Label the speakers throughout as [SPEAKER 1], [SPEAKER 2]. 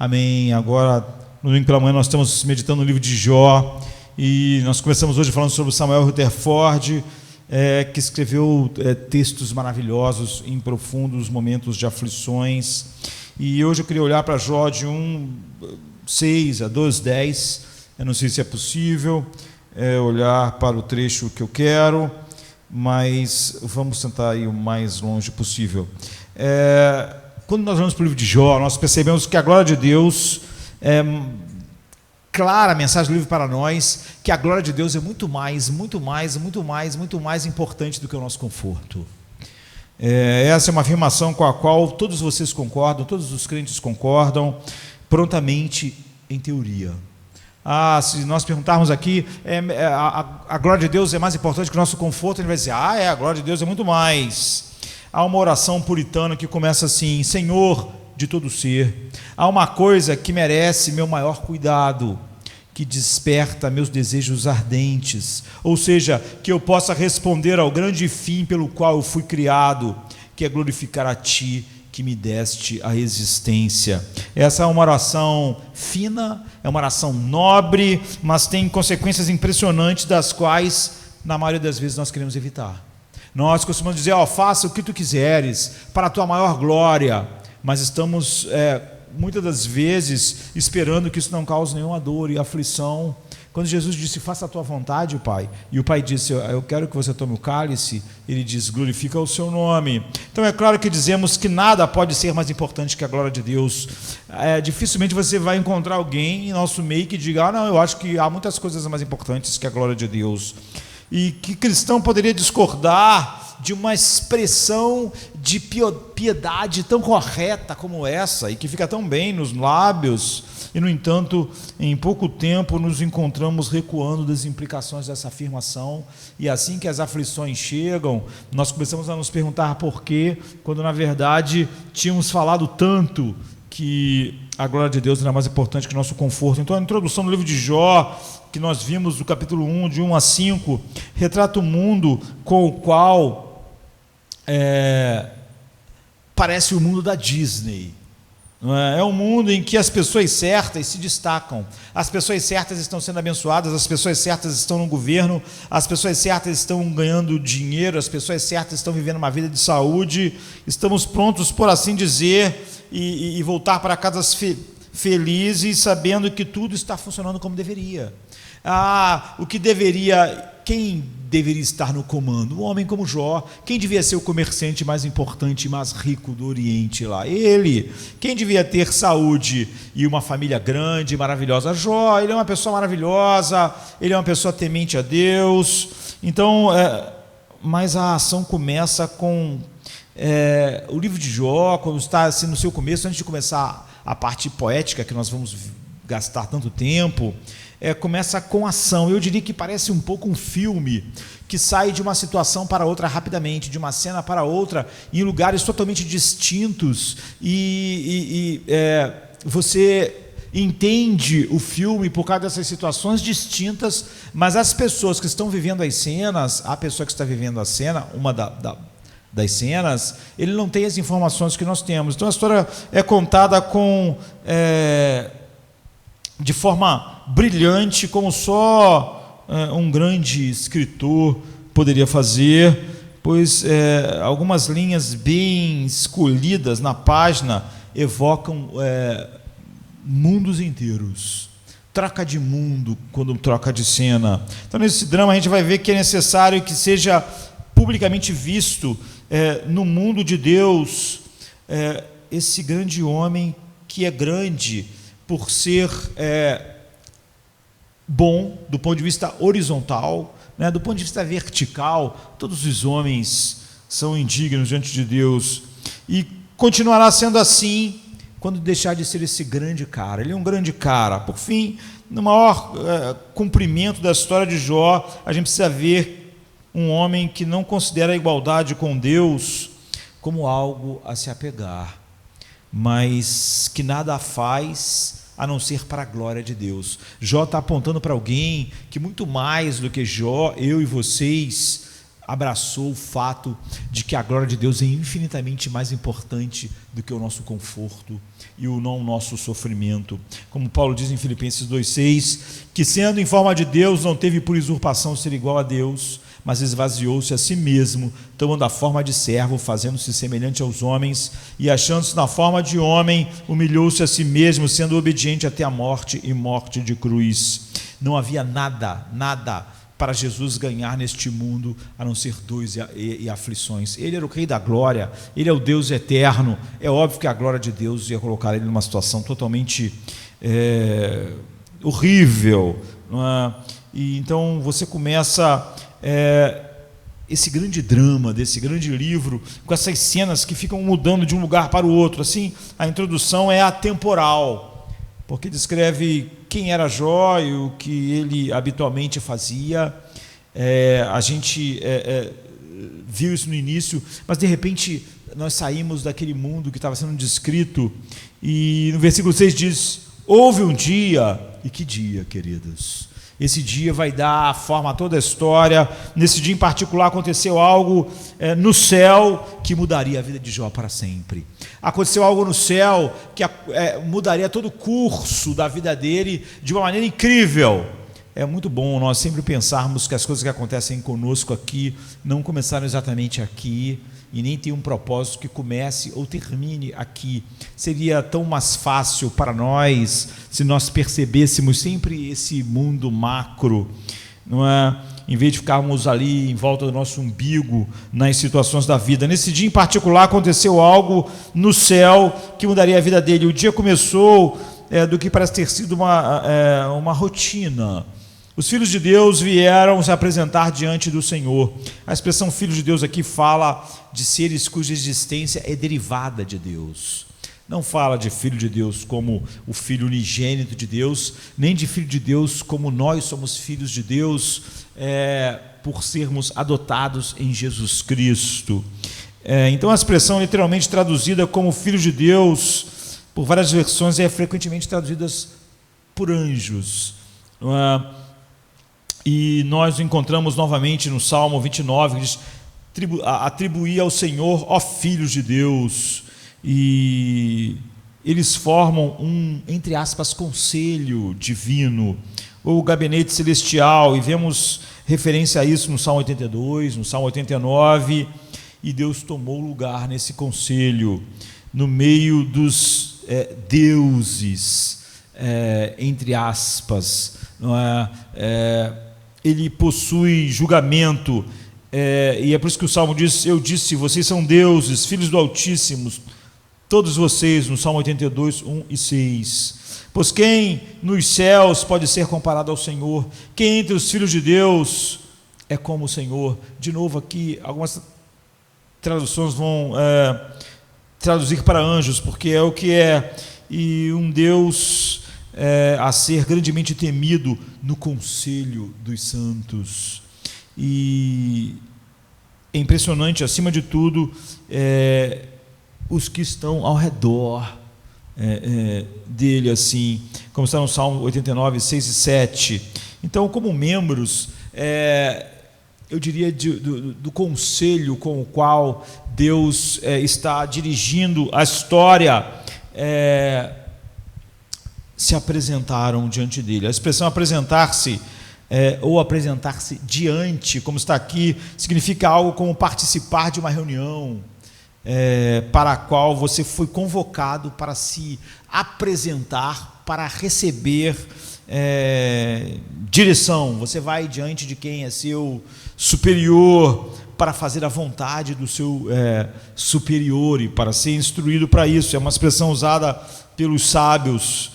[SPEAKER 1] Amém. Agora, no domingo pela manhã, nós estamos meditando no livro de Jó, e nós começamos hoje falando sobre Samuel Rutherford, que escreveu textos maravilhosos em profundos momentos de aflições. E hoje eu queria olhar para Jó de 1:6 a 2:10. Eu não sei se é possível olhar para o trecho que eu quero, mas vamos tentar ir o mais longe possível. Quando nós vamos para o livro de Jó, nós percebemos que a glória de Deus é clara, a mensagem do livro para nós, que a glória de Deus é muito mais importante do que o nosso conforto. Essa é uma afirmação com a qual todos vocês concordam, todos os crentes concordam, prontamente em teoria. Se nós perguntarmos aqui, a glória de Deus é mais importante que o nosso conforto, ele vai dizer, a glória de Deus é muito mais. Há uma oração puritana que começa assim: Senhor de todo ser, há uma coisa que merece meu maior cuidado, que desperta meus desejos ardentes, ou seja, que eu possa responder ao grande fim pelo qual eu fui criado, que é glorificar a Ti, que me deste a existência. Essa é uma oração fina, é uma oração nobre, mas tem consequências impressionantes, das quais, na maioria das vezes, nós queremos evitar. Nós costumamos dizer, faça o que tu quiseres, para a tua maior glória, mas estamos, muitas das vezes, esperando que isso não cause nenhuma dor e aflição. Quando Jesus disse, faça a tua vontade, Pai, e o Pai disse, eu quero que você tome o cálice, ele diz, glorifica o seu nome. Então é claro que dizemos que nada pode ser mais importante que a glória de Deus. Dificilmente você vai encontrar alguém em nosso meio que diga, não, eu acho que há muitas coisas mais importantes que a glória de Deus. E que cristão poderia discordar de uma expressão de piedade tão correta como essa, e que fica tão bem nos lábios, e no entanto, em pouco tempo nos encontramos recuando das implicações dessa afirmação, e assim que as aflições chegam, nós começamos a nos perguntar por quê, quando na verdade tínhamos falado tanto que a glória de Deus era mais importante que o nosso conforto. Então a introdução do livro de Jó, que nós vimos do capítulo 1, de 1 a 5, retrata o mundo com o qual parece o mundo da Disney. É um mundo em que as pessoas certas se destacam, as pessoas certas estão sendo abençoadas, as pessoas certas estão no governo, as pessoas certas estão ganhando dinheiro, as pessoas certas estão vivendo uma vida de saúde, estamos prontos, por assim dizer, e voltar para casas felizes, sabendo que tudo está funcionando como deveria. Quem deveria estar no comando? Um homem como Jó. Quem devia ser o comerciante mais importante e mais rico do Oriente lá? Ele. Quem devia ter saúde e uma família grande e maravilhosa? Jó. Ele é uma pessoa maravilhosa, ele é uma pessoa temente a Deus. Então, mas a ação começa com o livro de Jó, quando está assim no seu começo, antes de começar a parte poética, que nós vamos gastar tanto tempo, começa com ação. Eu diria que parece um pouco um filme que sai de uma situação para outra rapidamente, de uma cena para outra, em lugares totalmente distintos, e você entende o filme por causa dessas situações distintas, mas as pessoas que estão vivendo as cenas, a pessoa que está vivendo a cena, uma das cenas, ele não tem as informações que nós temos. Então a história é contada de forma brilhante, como só um grande escritor poderia fazer, pois algumas linhas bem escolhidas na página evocam mundos inteiros. Troca de mundo quando troca de cena. Então nesse drama a gente vai ver que é necessário que seja publicamente visto no mundo de Deus esse grande homem, que é grande por ser bom do ponto de vista horizontal, do ponto de vista vertical, todos os homens são indignos diante de Deus, e continuará sendo assim quando deixar de ser esse grande cara. Ele é um grande cara. Por fim, no maior cumprimento da história de Jó, a gente precisa ver um homem que não considera a igualdade com Deus como algo a se apegar, mas que nada faz a não ser para a glória de Deus. Jó está apontando para alguém que, muito mais do que Jó, eu e vocês, abraçou o fato de que a glória de Deus é infinitamente mais importante do que o nosso conforto e o nosso sofrimento. Como Paulo diz em Filipenses 2,6, que sendo em forma de Deus, não teve por usurpação ser igual a Deus, mas esvaziou-se a si mesmo, tomando a forma de servo, fazendo-se semelhante aos homens, e achando-se na forma de homem, humilhou-se a si mesmo, sendo obediente até a morte e morte de cruz. Não havia nada para Jesus ganhar neste mundo, a não ser dores e aflições. Ele era o Rei da Glória, Ele é o Deus eterno. É óbvio que a glória de Deus ia colocar Ele numa situação totalmente horrível, não é? E então você começa esse grande drama desse grande livro, com essas cenas que ficam mudando de um lugar para o outro. Assim, a introdução é atemporal, porque descreve quem era Jó e o que ele habitualmente fazia. A gente viu isso no início, mas de repente nós saímos daquele mundo que estava sendo descrito, e no versículo 6 diz: houve um dia. E que dia, queridos? Esse dia vai dar forma a toda a história. Nesse dia em particular aconteceu algo no céu que mudaria a vida de Jó para sempre. Aconteceu algo no céu que mudaria todo o curso da vida dele de uma maneira incrível. É muito bom nós sempre pensarmos que as coisas que acontecem conosco aqui não começaram exatamente aqui, e nem tem um propósito que comece ou termine aqui. Seria tão mais fácil para nós se nós percebêssemos sempre esse mundo macro, não é? Em vez de ficarmos ali em volta do nosso umbigo nas situações da vida. Nesse dia em particular aconteceu algo no céu que mudaria a vida dele. O dia começou do que parece ter sido uma rotina. Os filhos de Deus vieram se apresentar diante do Senhor. A expressão filho de Deus aqui fala de seres cuja existência é derivada de Deus. Não fala de filho de Deus como o filho unigênito de Deus, nem de filho de Deus como nós somos filhos de Deus, por sermos adotados em Jesus Cristo. Então a expressão literalmente traduzida como filho de Deus, por várias versões, é frequentemente traduzida por anjos. E nós encontramos novamente no Salmo 29, que diz: atribuir ao Senhor, ó filhos de Deus. E eles formam entre aspas, conselho divino, ou gabinete celestial, e vemos referência a isso no Salmo 82, no Salmo 89, e Deus tomou lugar nesse conselho, no meio dos deuses, entre aspas, não é? Ele possui julgamento, e é por isso que o Salmo diz: eu disse, vocês são deuses, filhos do Altíssimo, todos vocês, no Salmo 82, 1 e 6. Pois quem nos céus pode ser comparado ao Senhor? Quem entre os filhos de Deus é como o Senhor? De novo aqui, algumas traduções vão traduzir para anjos, porque é o que é, e um Deus a ser grandemente temido no conselho dos santos. E é impressionante, acima de tudo, os que estão ao redor dele, assim, como está no Salmo 89, 6 e 7. Então, como membros, eu diria do conselho com o qual Deus está dirigindo a história, se apresentaram diante dele. A expressão apresentar-se, ou apresentar-se diante, como está aqui, significa algo como participar de uma reunião, para a qual você foi convocado para se apresentar, para receber direção. Você vai diante de quem é seu superior para fazer a vontade do seu superior e para ser instruído para isso. É uma expressão usada pelos sábios,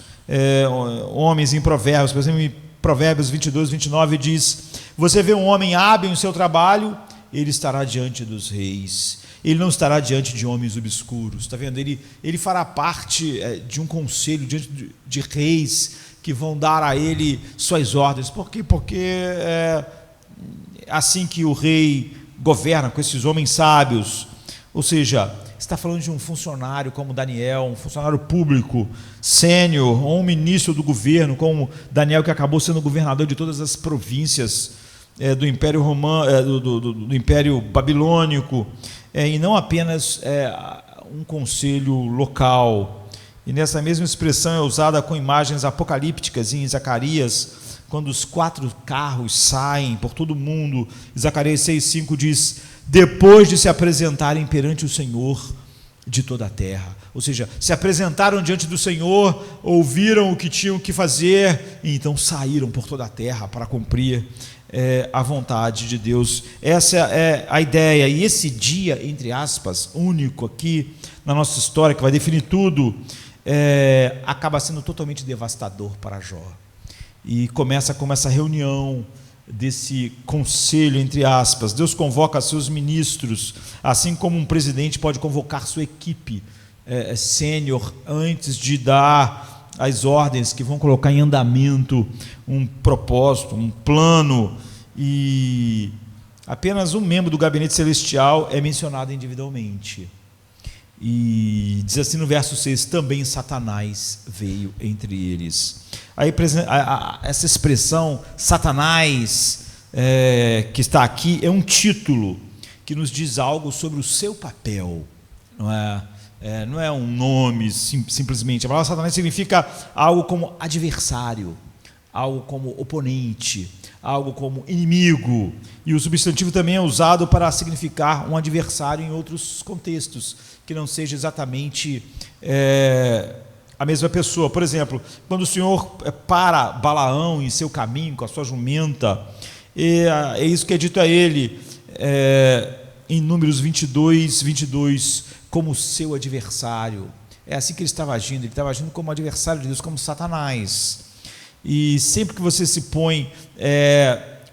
[SPEAKER 1] homens em Provérbios. Por exemplo, em Provérbios 22, 29 diz: você vê um homem hábil em seu trabalho, ele estará diante dos reis. Ele não estará diante de homens obscuros. Está vendo? Ele fará parte de um conselho diante de reis que vão dar a ele suas ordens. Por quê? Porque é assim que o rei governa, com esses homens sábios. Ou seja, está falando de um funcionário como Daniel, um funcionário público sênior, ou um ministro do governo como Daniel, que acabou sendo governador de todas as províncias do Império Romano, do Império Babilônico, e não apenas um conselho local. E nessa mesma expressão é usada com imagens apocalípticas em Zacarias, quando os 4 carros saem por todo o mundo. Zacarias 6,5 diz: depois de se apresentarem perante o Senhor de toda a terra. Ou seja, se apresentaram diante do Senhor, ouviram o que tinham que fazer, e então saíram por toda a terra para cumprir a vontade de Deus. Essa é a ideia. E esse dia, entre aspas, único aqui na nossa história, que vai definir tudo, acaba sendo totalmente devastador para Jó. E começa como essa reunião desse conselho, entre aspas. Deus convoca seus ministros, assim como um presidente pode convocar sua equipe sênior antes de dar as ordens que vão colocar em andamento um propósito, um plano, e apenas um membro do gabinete celestial é mencionado individualmente. E diz assim no verso 6: também Satanás veio entre eles. Aí, essa expressão Satanás, que está aqui, é um título que nos diz algo sobre o seu papel, não é um nome simplesmente. A palavra Satanás significa algo como adversário, algo como oponente, algo como inimigo, e o substantivo também é usado para significar um adversário em outros contextos, que não seja exatamente a mesma pessoa. Por exemplo, quando o Senhor para Balaão em seu caminho com a sua jumenta, é isso que é dito a ele em Números 22, como seu adversário. É assim que ele estava agindo como adversário de Deus, como Satanás. E sempre que você se põe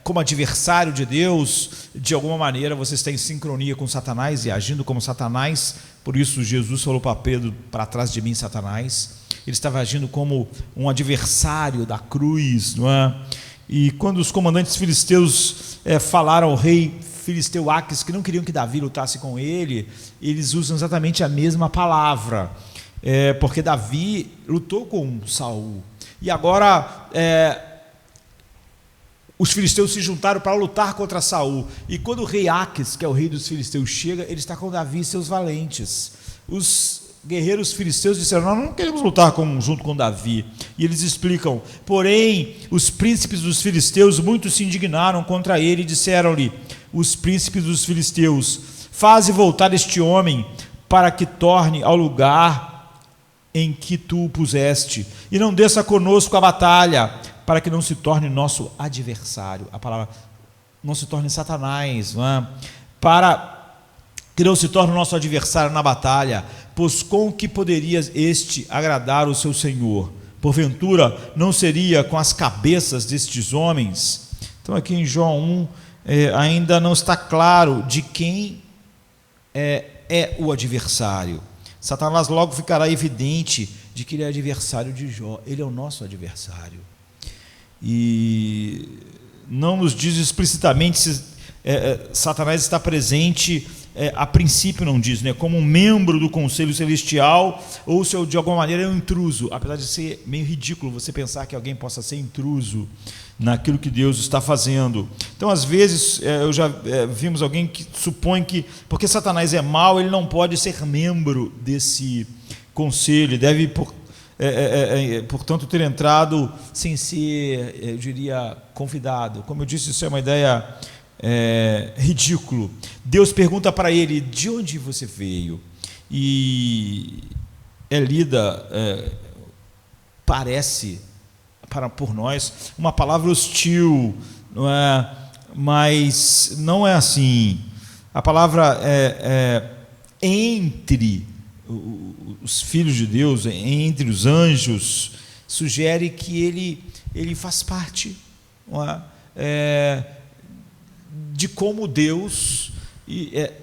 [SPEAKER 1] como adversário de Deus, de alguma maneira você está em sincronia com Satanás e agindo como Satanás. Por isso Jesus falou para Pedro: para trás de mim, Satanás. Ele estava agindo como um adversário da cruz, não é? E quando os comandantes filisteus falaram ao rei filisteu Aques que não queriam que Davi lutasse com ele, eles usam exatamente a mesma palavra, porque Davi lutou com Saul, e agora os filisteus se juntaram para lutar contra Saul, e quando o rei Aques, que é o rei dos filisteus, chega, ele está com Davi e seus valentes. Os guerreiros filisteus disseram: nós não queremos lutar junto com Davi. E eles explicam: porém, os príncipes dos filisteus muito se indignaram contra ele e disseram-lhe: os príncipes dos filisteus, faze voltar este homem para que torne ao lugar em que tu o puseste, e não desça conosco a batalha, para que não se torne nosso adversário. A palavra não se torne Satanás, não é? Para que não se torne nosso adversário na batalha, pois com que poderia este agradar o seu Senhor? Porventura não seria com as cabeças destes homens? Então aqui em João 1 ainda não está claro de quem é o adversário. Satanás logo ficará evidente de que ele é adversário de Jó. Ele é o nosso adversário. E não nos diz explicitamente se Satanás está presente, a princípio não diz, como um membro do conselho celestial, ou se de alguma maneira é um intruso, apesar de ser meio ridículo você pensar que alguém possa ser intruso naquilo que Deus está fazendo. Então, às vezes, eu já vimos alguém que supõe que, porque Satanás é mau, ele não pode ser membro desse conselho, deve, portanto, ter entrado sem ser, eu diria, convidado. Como eu disse, isso é uma ideia ridículo. Deus pergunta para ele: de onde você veio? E é lida, parece por nós uma palavra hostil, não é? Mas não é assim. A palavra entre os filhos de Deus, entre os anjos, sugere que ele faz parte, não é? De como Deus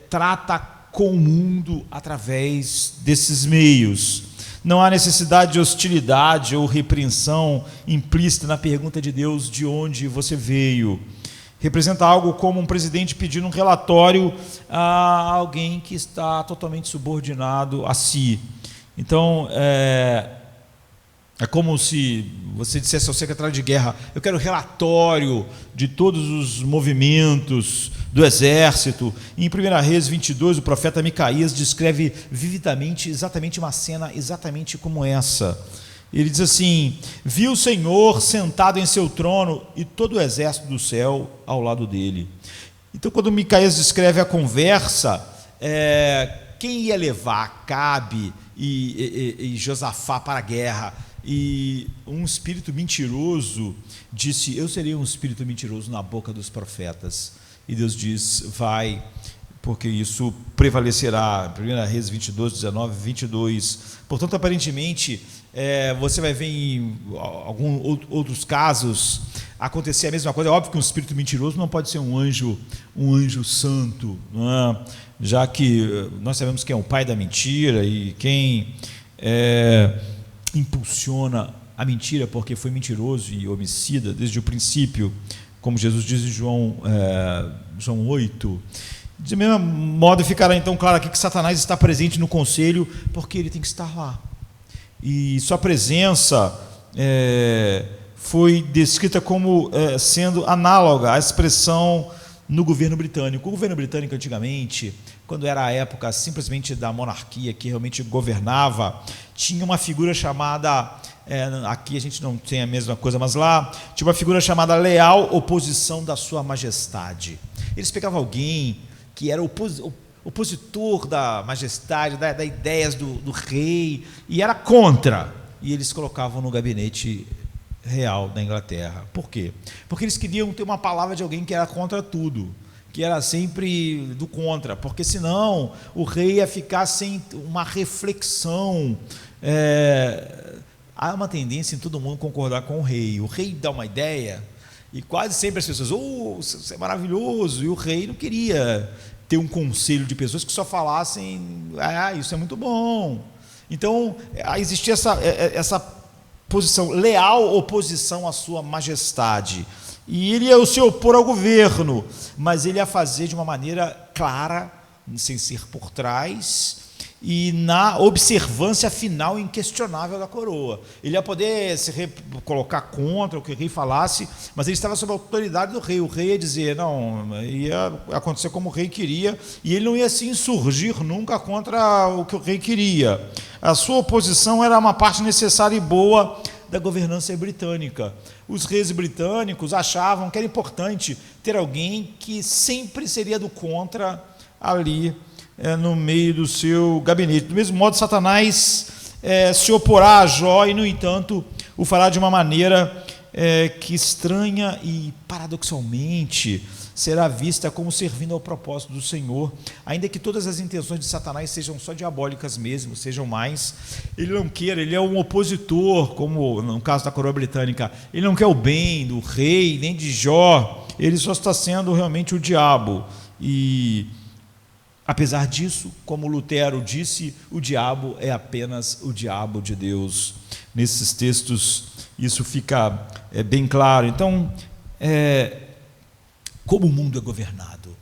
[SPEAKER 1] trata com o mundo através desses meios. Não há necessidade de hostilidade ou repreensão implícita na pergunta de Deus: de onde você veio? Representa algo como um presidente pedindo um relatório a alguém que está totalmente subordinado a si. Então, É como se você dissesse ao secretário de guerra: eu quero relatório de todos os movimentos do exército. Em 1 Reis 22, o profeta Micaías descreve vividamente exatamente uma cena exatamente como essa. Ele diz assim: vi o Senhor sentado em seu trono e todo o exército do céu ao lado dele. Então, quando Micaías descreve a conversa, quem ia levar Acabe e Josafá para a guerra? E um espírito mentiroso disse: eu serei um espírito mentiroso na boca dos profetas. E Deus diz: vai, porque isso prevalecerá. 1 Reis 22, 19, 22. Portanto, aparentemente, você vai ver em alguns outros casos acontecer a mesma coisa. É óbvio que um espírito mentiroso não pode ser um anjo santo, não é? Já que nós sabemos quem é o pai da mentira e quem impulsiona a mentira, porque foi mentiroso e homicida desde o princípio, como Jesus diz em João 8. De mesmo modo, ficará então claro aqui que Satanás está presente no conselho, porque ele tem que estar lá. E sua presença foi descrita como sendo análoga à expressão no governo britânico. O governo britânico, antigamente, quando era a época simplesmente da monarquia que realmente governava, tinha uma figura chamada, aqui a gente não tem a mesma coisa, mas lá tinha uma figura chamada leal oposição da sua majestade. Eles pegavam alguém que era opositor da majestade, das ideias do rei, e era contra, e eles colocavam no gabinete real da Inglaterra. Por quê? Porque eles queriam ter uma palavra de alguém que era contra tudo, que era sempre do contra, porque senão o rei ia ficar sem uma reflexão. Há uma tendência em todo mundo concordar com o rei dá uma ideia, e quase sempre as pessoas: isso é maravilhoso, e o rei não queria ter um conselho de pessoas que só falassem: isso é muito bom. Então, existia essa posição, leal oposição à sua majestade, e ele ia se opor ao governo, mas ele ia fazer de uma maneira clara, sem ser por trás, e na observância final inquestionável da coroa. Ele ia poder colocar contra o que o rei falasse, mas ele estava sob a autoridade do rei. O rei ia dizer, não, ia acontecer como o rei queria, e ele não ia se insurgir nunca contra o que o rei queria. A sua oposição era uma parte necessária e boa da governança britânica. Os reis britânicos achavam que era importante ter alguém que sempre seria do contra ali no meio do seu gabinete. Do mesmo modo, Satanás se oporá a Jó e, no entanto, o fará de uma maneira que estranha e, paradoxalmente, será vista como servindo ao propósito do Senhor, ainda que todas as intenções de Satanás sejam só diabólicas mesmo, sejam mais. Ele não queira, ele é um opositor, como no caso da coroa britânica, ele não quer o bem do rei, nem de Jó, ele só está sendo realmente o diabo. E apesar disso, como Lutero disse, o diabo é apenas o diabo de Deus. Nesses textos isso fica bem claro. Então, como o mundo é governado?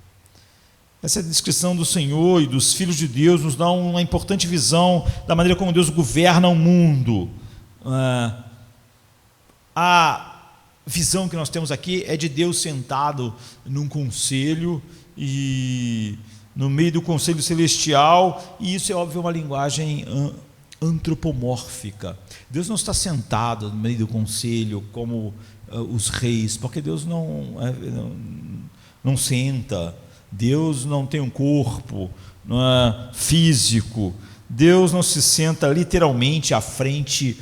[SPEAKER 1] Essa descrição do Senhor e dos filhos de Deus nos dá uma importante visão da maneira como Deus governa o mundo. A visão que nós temos aqui é de Deus sentado num conselho e no meio do conselho celestial, e isso é óbvio uma linguagem antropomórfica. Deus não está sentado no meio do conselho como os reis, porque Deus não senta, Deus não tem um corpo físico, Deus não se senta literalmente à frente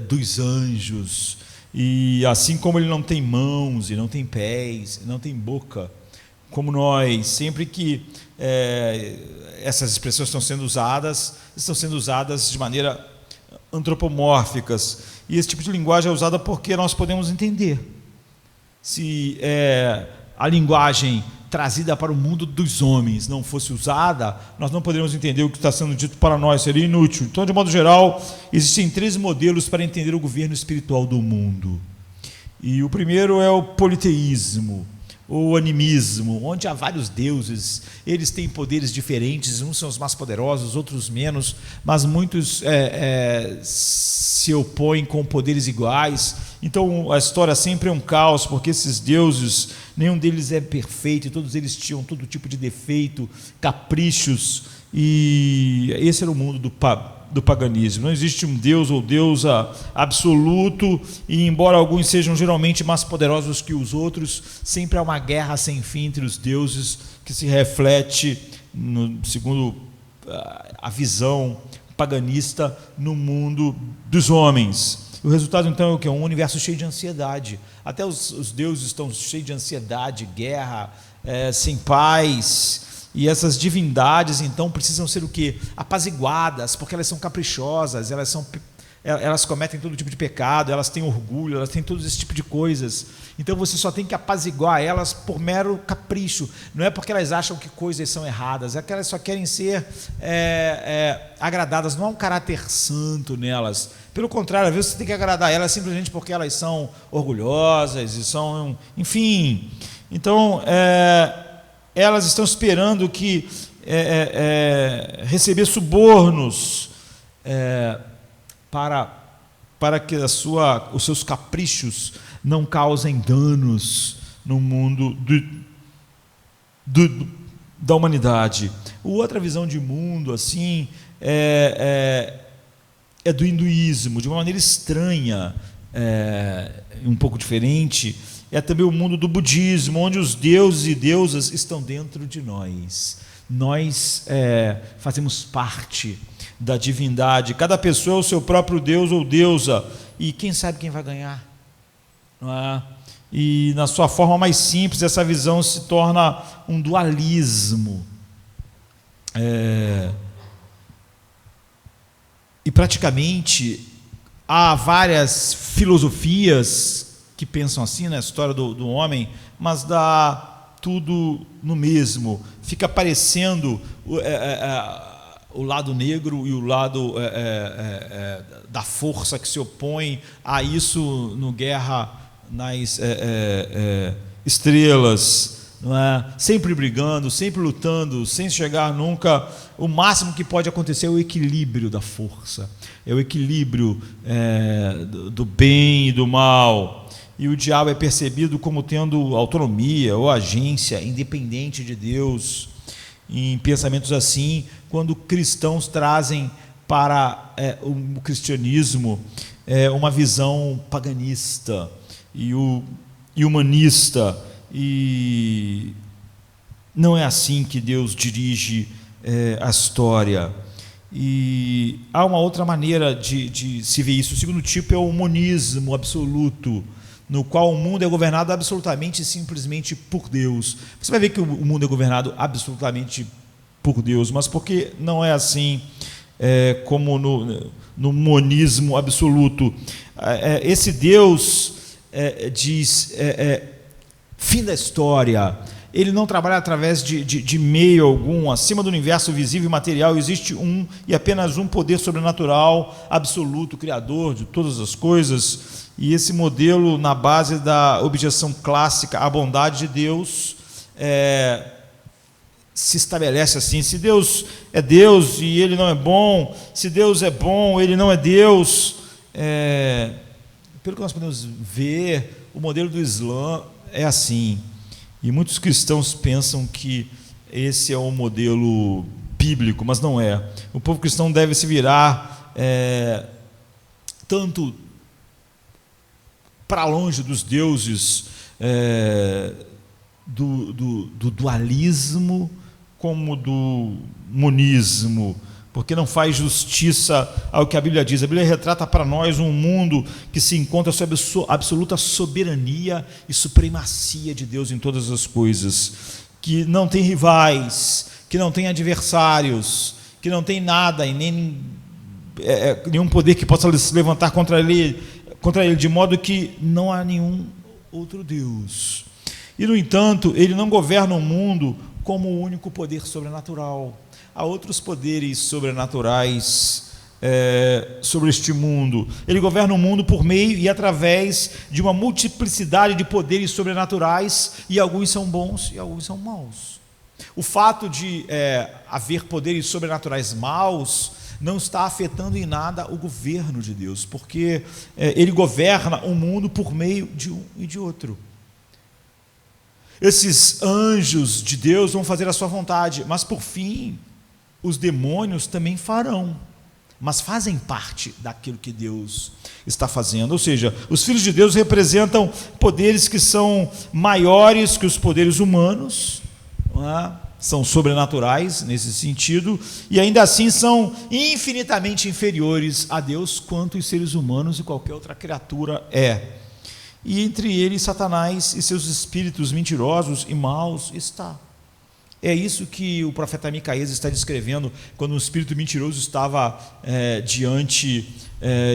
[SPEAKER 1] dos anjos, e assim como Ele não tem mãos, e não tem pés, e não tem boca, como nós, sempre que essas expressões estão sendo usadas de maneira antropomórficas, e esse tipo de linguagem é usada porque nós podemos entender. Se a linguagem trazida para o mundo dos homens não fosse usada, nós não poderíamos entender o que está sendo dito para nós, seria inútil. Então, de modo geral, existem 3 modelos para entender o governo espiritual do mundo. E o primeiro é o politeísmo, o animismo, onde há vários deuses, eles têm poderes diferentes, uns são os mais poderosos, outros menos, mas muitos se opõem com poderes iguais. Então a história sempre é um caos, porque esses deuses, nenhum deles é perfeito, e todos eles tinham todo tipo de defeito, caprichos, e esse era o mundo do paganismo. Não existe um Deus ou deusa absoluto, e embora alguns sejam geralmente mais poderosos que os outros, sempre há uma guerra sem fim entre os deuses, que se reflete, segundo a visão paganista, no mundo dos homens. O resultado, então, é o quê? Um universo cheio de ansiedade. Até os deuses estão cheios de ansiedade, guerra, sem paz. E essas divindades, então, precisam ser o quê? Apaziguadas, porque elas são caprichosas, elas cometem todo tipo de pecado, elas têm orgulho, elas têm todo esse tipo de coisas. Então você só tem que apaziguar elas por mero capricho. Não é porque elas acham que coisas são erradas, é que elas só querem ser agradadas. Não há um caráter santo nelas. Pelo contrário, às vezes você tem que agradar elas simplesmente porque elas são orgulhosas e são, enfim. Então, elas estão esperando que receber subornos para que os seus caprichos não causem danos no mundo da humanidade. Outra visão de mundo assim é do hinduísmo, de uma maneira estranha, um pouco diferente. É também o mundo do budismo, onde os deuses e deusas estão dentro de nós. Nós fazemos parte da divindade. Cada pessoa é o seu próprio deus ou deusa. E quem sabe quem vai ganhar? Não é? E na sua forma mais simples, essa visão se torna um dualismo. E praticamente há várias filosofias que pensam assim na história do homem, mas dá tudo no mesmo. Fica parecendo o lado negro e o lado da força que se opõe a isso no Guerra nas Estrelas, não é? Sempre brigando, sempre lutando, sem chegar nunca. O máximo que pode acontecer é o equilíbrio da força, é o equilíbrio do bem e do mal. E o diabo é percebido como tendo autonomia ou agência independente de Deus. Em pensamentos assim, quando cristãos trazem para o cristianismo uma visão paganista e humanista, e não é assim que Deus dirige a história. E há uma outra maneira de se ver isso. O segundo tipo é o monismo absoluto, no qual o mundo é governado absolutamente e simplesmente por Deus. Você vai ver que o mundo é governado absolutamente por Deus, mas porque não é assim como no monismo absoluto. Esse Deus diz fim da história. Ele não trabalha através de meio algum. Acima do universo visível e material existe um e apenas um poder sobrenatural, absoluto, criador de todas as coisas. E esse modelo, na base da objeção clássica à bondade de Deus, se estabelece assim: se Deus é Deus e Ele não é bom, se Deus é bom, Ele não é Deus. Pelo que nós podemos ver, o modelo do Islã é assim. E muitos cristãos pensam que esse é o modelo bíblico, mas não é. O povo cristão deve se virar tanto para longe dos deuses do dualismo como do monismo, porque não faz justiça ao que a Bíblia diz. A Bíblia retrata para nós um mundo que se encontra sob a absoluta soberania e supremacia de Deus em todas as coisas, que não tem rivais, que não tem adversários, que não tem nada e nem nenhum poder que possa se levantar contra ele, de modo que não há nenhum outro Deus. E, no entanto, ele não governa o mundo como o único poder sobrenatural. Há outros poderes sobrenaturais sobre este mundo. Ele governa o mundo por meio e através de uma multiplicidade de poderes sobrenaturais, e alguns são bons e alguns são maus. O fato de haver poderes sobrenaturais maus não está afetando em nada o governo de Deus, porque ele governa o mundo por meio de um e de outro. Esses anjos de Deus vão fazer a sua vontade, mas por fim, os demônios também farão, mas fazem parte daquilo que Deus está fazendo. Ou seja, os filhos de Deus representam poderes que são maiores que os poderes humanos, não é? São sobrenaturais nesse sentido, e ainda assim são infinitamente inferiores a Deus quanto os seres humanos e qualquer outra criatura é. E entre eles Satanás e seus espíritos mentirosos e maus está. É isso que o profeta Micaías está descrevendo quando um espírito mentiroso estava diante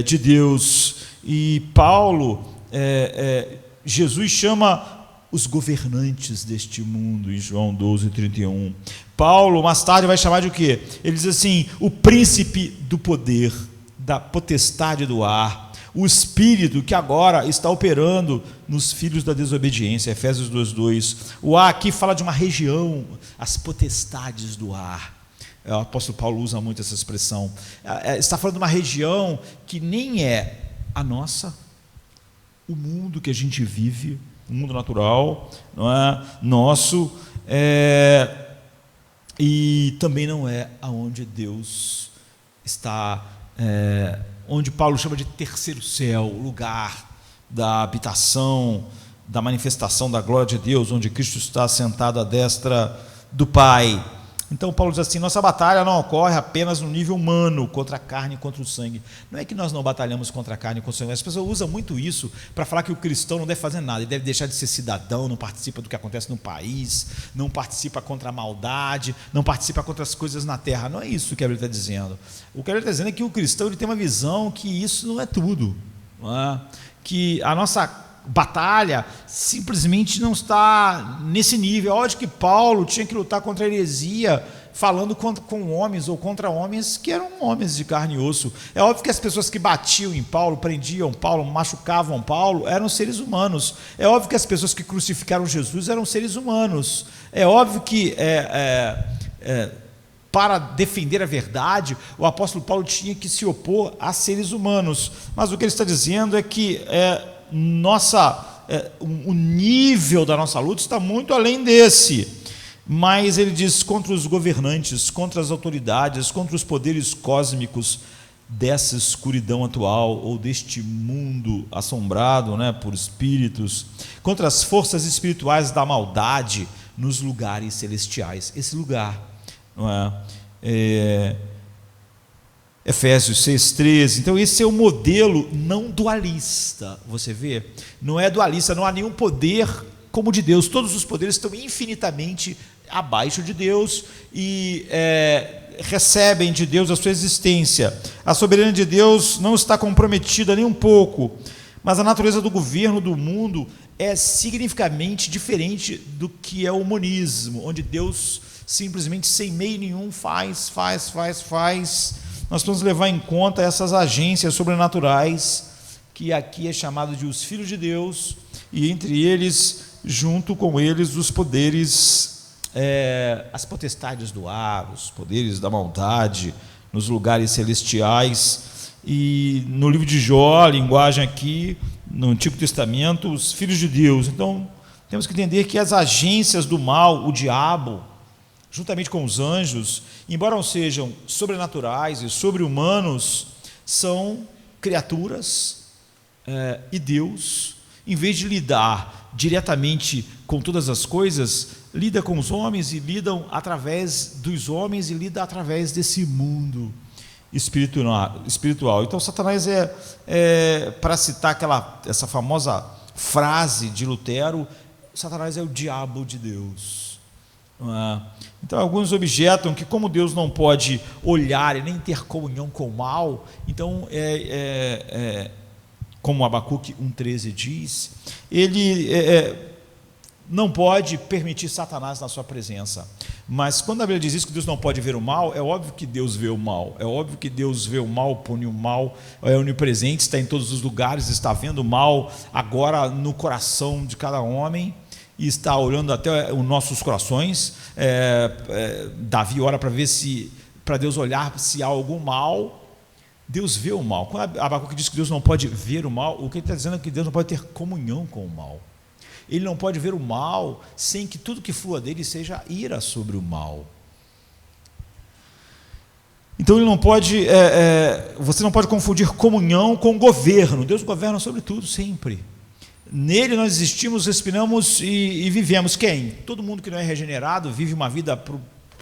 [SPEAKER 1] de Deus. E Paulo, Jesus chama os governantes deste mundo, em João 12:31. Paulo mais tarde vai chamar de o quê? Ele diz assim: o príncipe do poder, da potestade do ar, o espírito que agora está operando nos filhos da desobediência, Efésios 2:2. O ar aqui fala de uma região, as potestades do ar. O apóstolo Paulo usa muito essa expressão. Está falando de uma região que nem é a nossa, o mundo que a gente vive, o mundo natural, não é nosso, e também não é aonde Deus está, onde Paulo chama de terceiro céu, o lugar da habitação, da manifestação da glória de Deus, onde Cristo está sentado à destra do Pai. Então Paulo diz assim: nossa batalha não ocorre apenas no nível humano, contra a carne e contra o sangue. Não é que nós não batalhamos contra a carne e contra o sangue. As pessoas usam muito isso para falar que o cristão não deve fazer nada, ele deve deixar de ser cidadão, não participa do que acontece no país, não participa contra a maldade, não participa contra as coisas na terra. Não é isso que a Bíblia está dizendo. O que a Bíblia está dizendo é que o cristão ele tem uma visão que isso não é tudo, não é? Que a nossa batalha simplesmente não está nesse nível. É óbvio que Paulo tinha que lutar contra a heresia, falando com homens ou contra homens que eram homens de carne e osso. É óbvio que as pessoas que batiam em Paulo, prendiam Paulo, machucavam Paulo, eram seres humanos. É óbvio que as pessoas que crucificaram Jesus eram seres humanos. É óbvio que para defender a verdade, o apóstolo Paulo tinha que se opor a seres humanos. Mas o que ele está dizendo é que o nível da nossa luta está muito além desse. Mas ele diz: contra os governantes, contra as autoridades, contra os poderes cósmicos dessa escuridão atual, ou deste mundo assombrado, né, por espíritos, contra as forças espirituais da maldade nos lugares celestiais. Esse lugar, não é? Efésios 6:13. Então esse é o modelo não dualista, você vê? Não é dualista, não há nenhum poder como o de Deus. Todos os poderes estão infinitamente abaixo de Deus e recebem de Deus a sua existência. A soberania de Deus não está comprometida nem um pouco, mas a natureza do governo do mundo é significativamente diferente do que é o monismo, onde Deus simplesmente sem meio nenhum faz. Nós vamos levar em conta essas agências sobrenaturais, que aqui é chamado de os filhos de Deus, e entre eles, junto com eles, os poderes, as potestades do ar, os poderes da maldade, nos lugares celestiais. E no livro de Jó, a linguagem aqui, no Antigo Testamento, os filhos de Deus. Então, temos que entender que as agências do mal, o diabo, juntamente com os anjos, embora não sejam sobrenaturais e sobre-humanos, são criaturas, e Deus, em vez de lidar diretamente com todas as coisas, lida com os homens e lidam através dos homens e lida através desse mundo espiritual. Então Satanás para citar essa famosa frase de Lutero, Satanás é o diabo de Deus. Então alguns objetam que, como Deus não pode olhar e nem ter comunhão com o mal, então como Abacuque 1,13 diz, ele não pode permitir Satanás na sua presença. Mas quando a Bíblia diz isso, que Deus não pode ver o mal, é óbvio que Deus vê o mal, é óbvio que Deus vê o mal, pune o mal, é onipresente, está em todos os lugares, está vendo o mal agora no coração de cada homem, e está olhando até os nossos corações. Davi ora para Deus olhar se há algum mal. Deus vê o mal. Quando Abacuque diz que Deus não pode ver o mal, o que ele está dizendo é que Deus não pode ter comunhão com o mal. Ele não pode ver o mal sem que tudo que flua dele seja ira sobre o mal. Então ele não pode, você não pode confundir comunhão com governo. Deus governa sobre tudo, sempre. Nele nós existimos, respiramos e vivemos. Quem? Todo mundo que não é regenerado vive uma vida por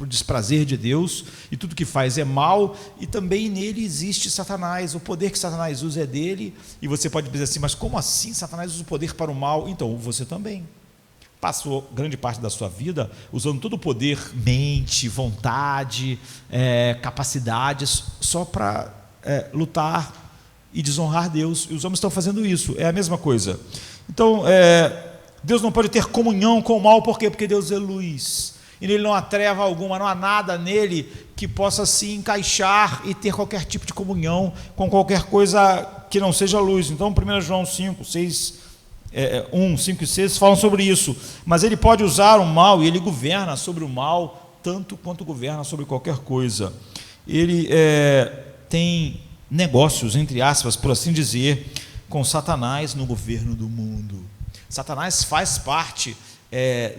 [SPEAKER 1] desprazer de Deus, e tudo que faz é mal, e também nele existe Satanás. O poder que Satanás usa é dele, e você pode dizer assim, mas como assim Satanás usa o poder para o mal? Então você também passou grande parte da sua vida usando todo o poder, mente, vontade, capacidades, só para lutar e desonrar Deus, e os homens estão fazendo isso. É a mesma coisa. Então Deus não pode ter comunhão com o mal. Por quê? Porque Deus é luz, e nele não há treva alguma, não há nada nele que possa se encaixar e ter qualquer tipo de comunhão com qualquer coisa que não seja luz. Então 1 João 5, 6, 1, 5 e 6 falam sobre isso. Mas ele pode usar o mal, e ele governa sobre o mal tanto quanto governa sobre qualquer coisa. Ele tem negócios, entre aspas, por assim dizer, com Satanás no governo do mundo. Satanás faz parte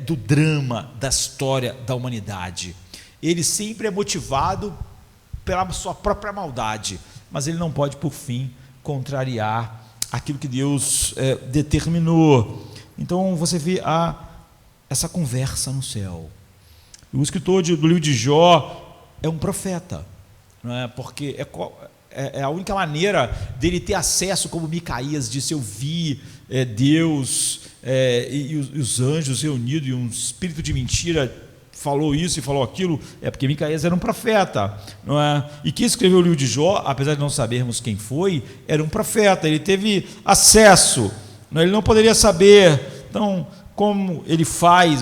[SPEAKER 1] do drama da história da humanidade. Ele sempre é motivado pela sua própria maldade, mas ele não pode, por fim, contrariar aquilo que Deus determinou. Então você vê essa conversa no céu. O escritor do livro de Jó é um profeta, não é? Porque é a única maneira dele ter acesso, como Micaías disse, eu vi Deus e os anjos reunidos, e um espírito de mentira falou isso e falou aquilo, porque Micaías era um profeta, não é? E quem escreveu o livro de Jó, apesar de não sabermos quem foi, era um profeta, ele teve acesso, não é? Ele não poderia saber. Então, como ele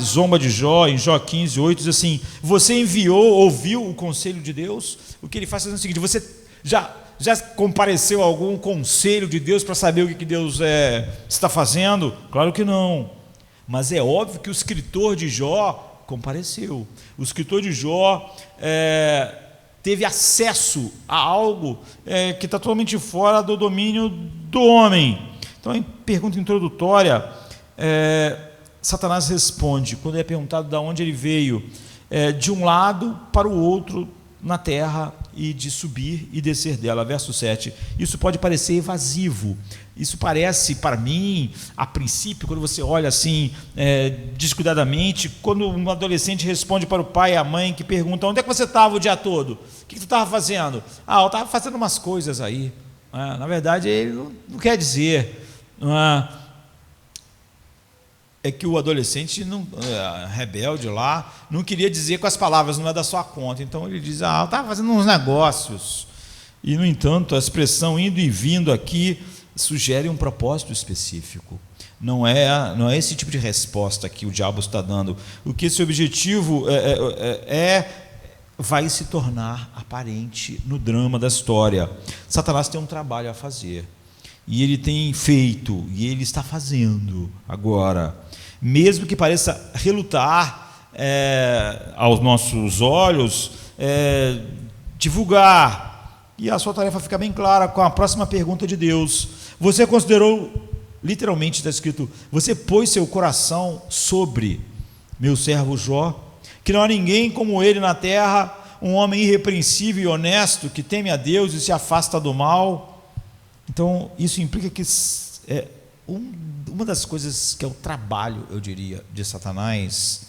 [SPEAKER 1] zomba de Jó, em Jó 15, 8, diz assim, você ouviu o conselho de Deus? O que ele faz é o seguinte, você já compareceu a algum conselho de Deus para saber o que Deus está fazendo? Claro que não, mas é óbvio que o escritor de Jó compareceu. O escritor de Jó teve acesso a algo que está totalmente fora do domínio do homem. Então, em pergunta introdutória, Satanás responde, quando é perguntado de onde ele veio, de um lado para o outro na terra, e de subir e descer dela. Verso 7, isso pode parecer evasivo, isso parece para mim, a princípio, quando você olha assim, descuidadamente, quando um adolescente responde para o pai e a mãe que perguntam, onde é que você estava o dia todo? O que você estava fazendo? Eu estava fazendo umas coisas aí. Na verdade, ele não quer dizer, é que o adolescente rebelde lá não queria dizer com as palavras, não é da sua conta. Então ele diz, eu estava fazendo uns negócios. E, no entanto, a expressão indo e vindo aqui sugere um propósito específico. Não é esse tipo de resposta que o diabo está dando. O que esse objetivo vai se tornar aparente no drama da história. Satanás tem um trabalho a fazer. E ele tem feito, e ele está fazendo agora. Mesmo que pareça relutar aos nossos olhos, divulgar. E a sua tarefa fica bem clara com a próxima pergunta de Deus. Você considerou, literalmente está escrito, você pôs seu coração sobre meu servo Jó, que não há ninguém como ele na terra, um homem irrepreensível e honesto, que teme a Deus e se afasta do mal. Então, isso implica que uma das coisas que é o trabalho, eu diria, de Satanás,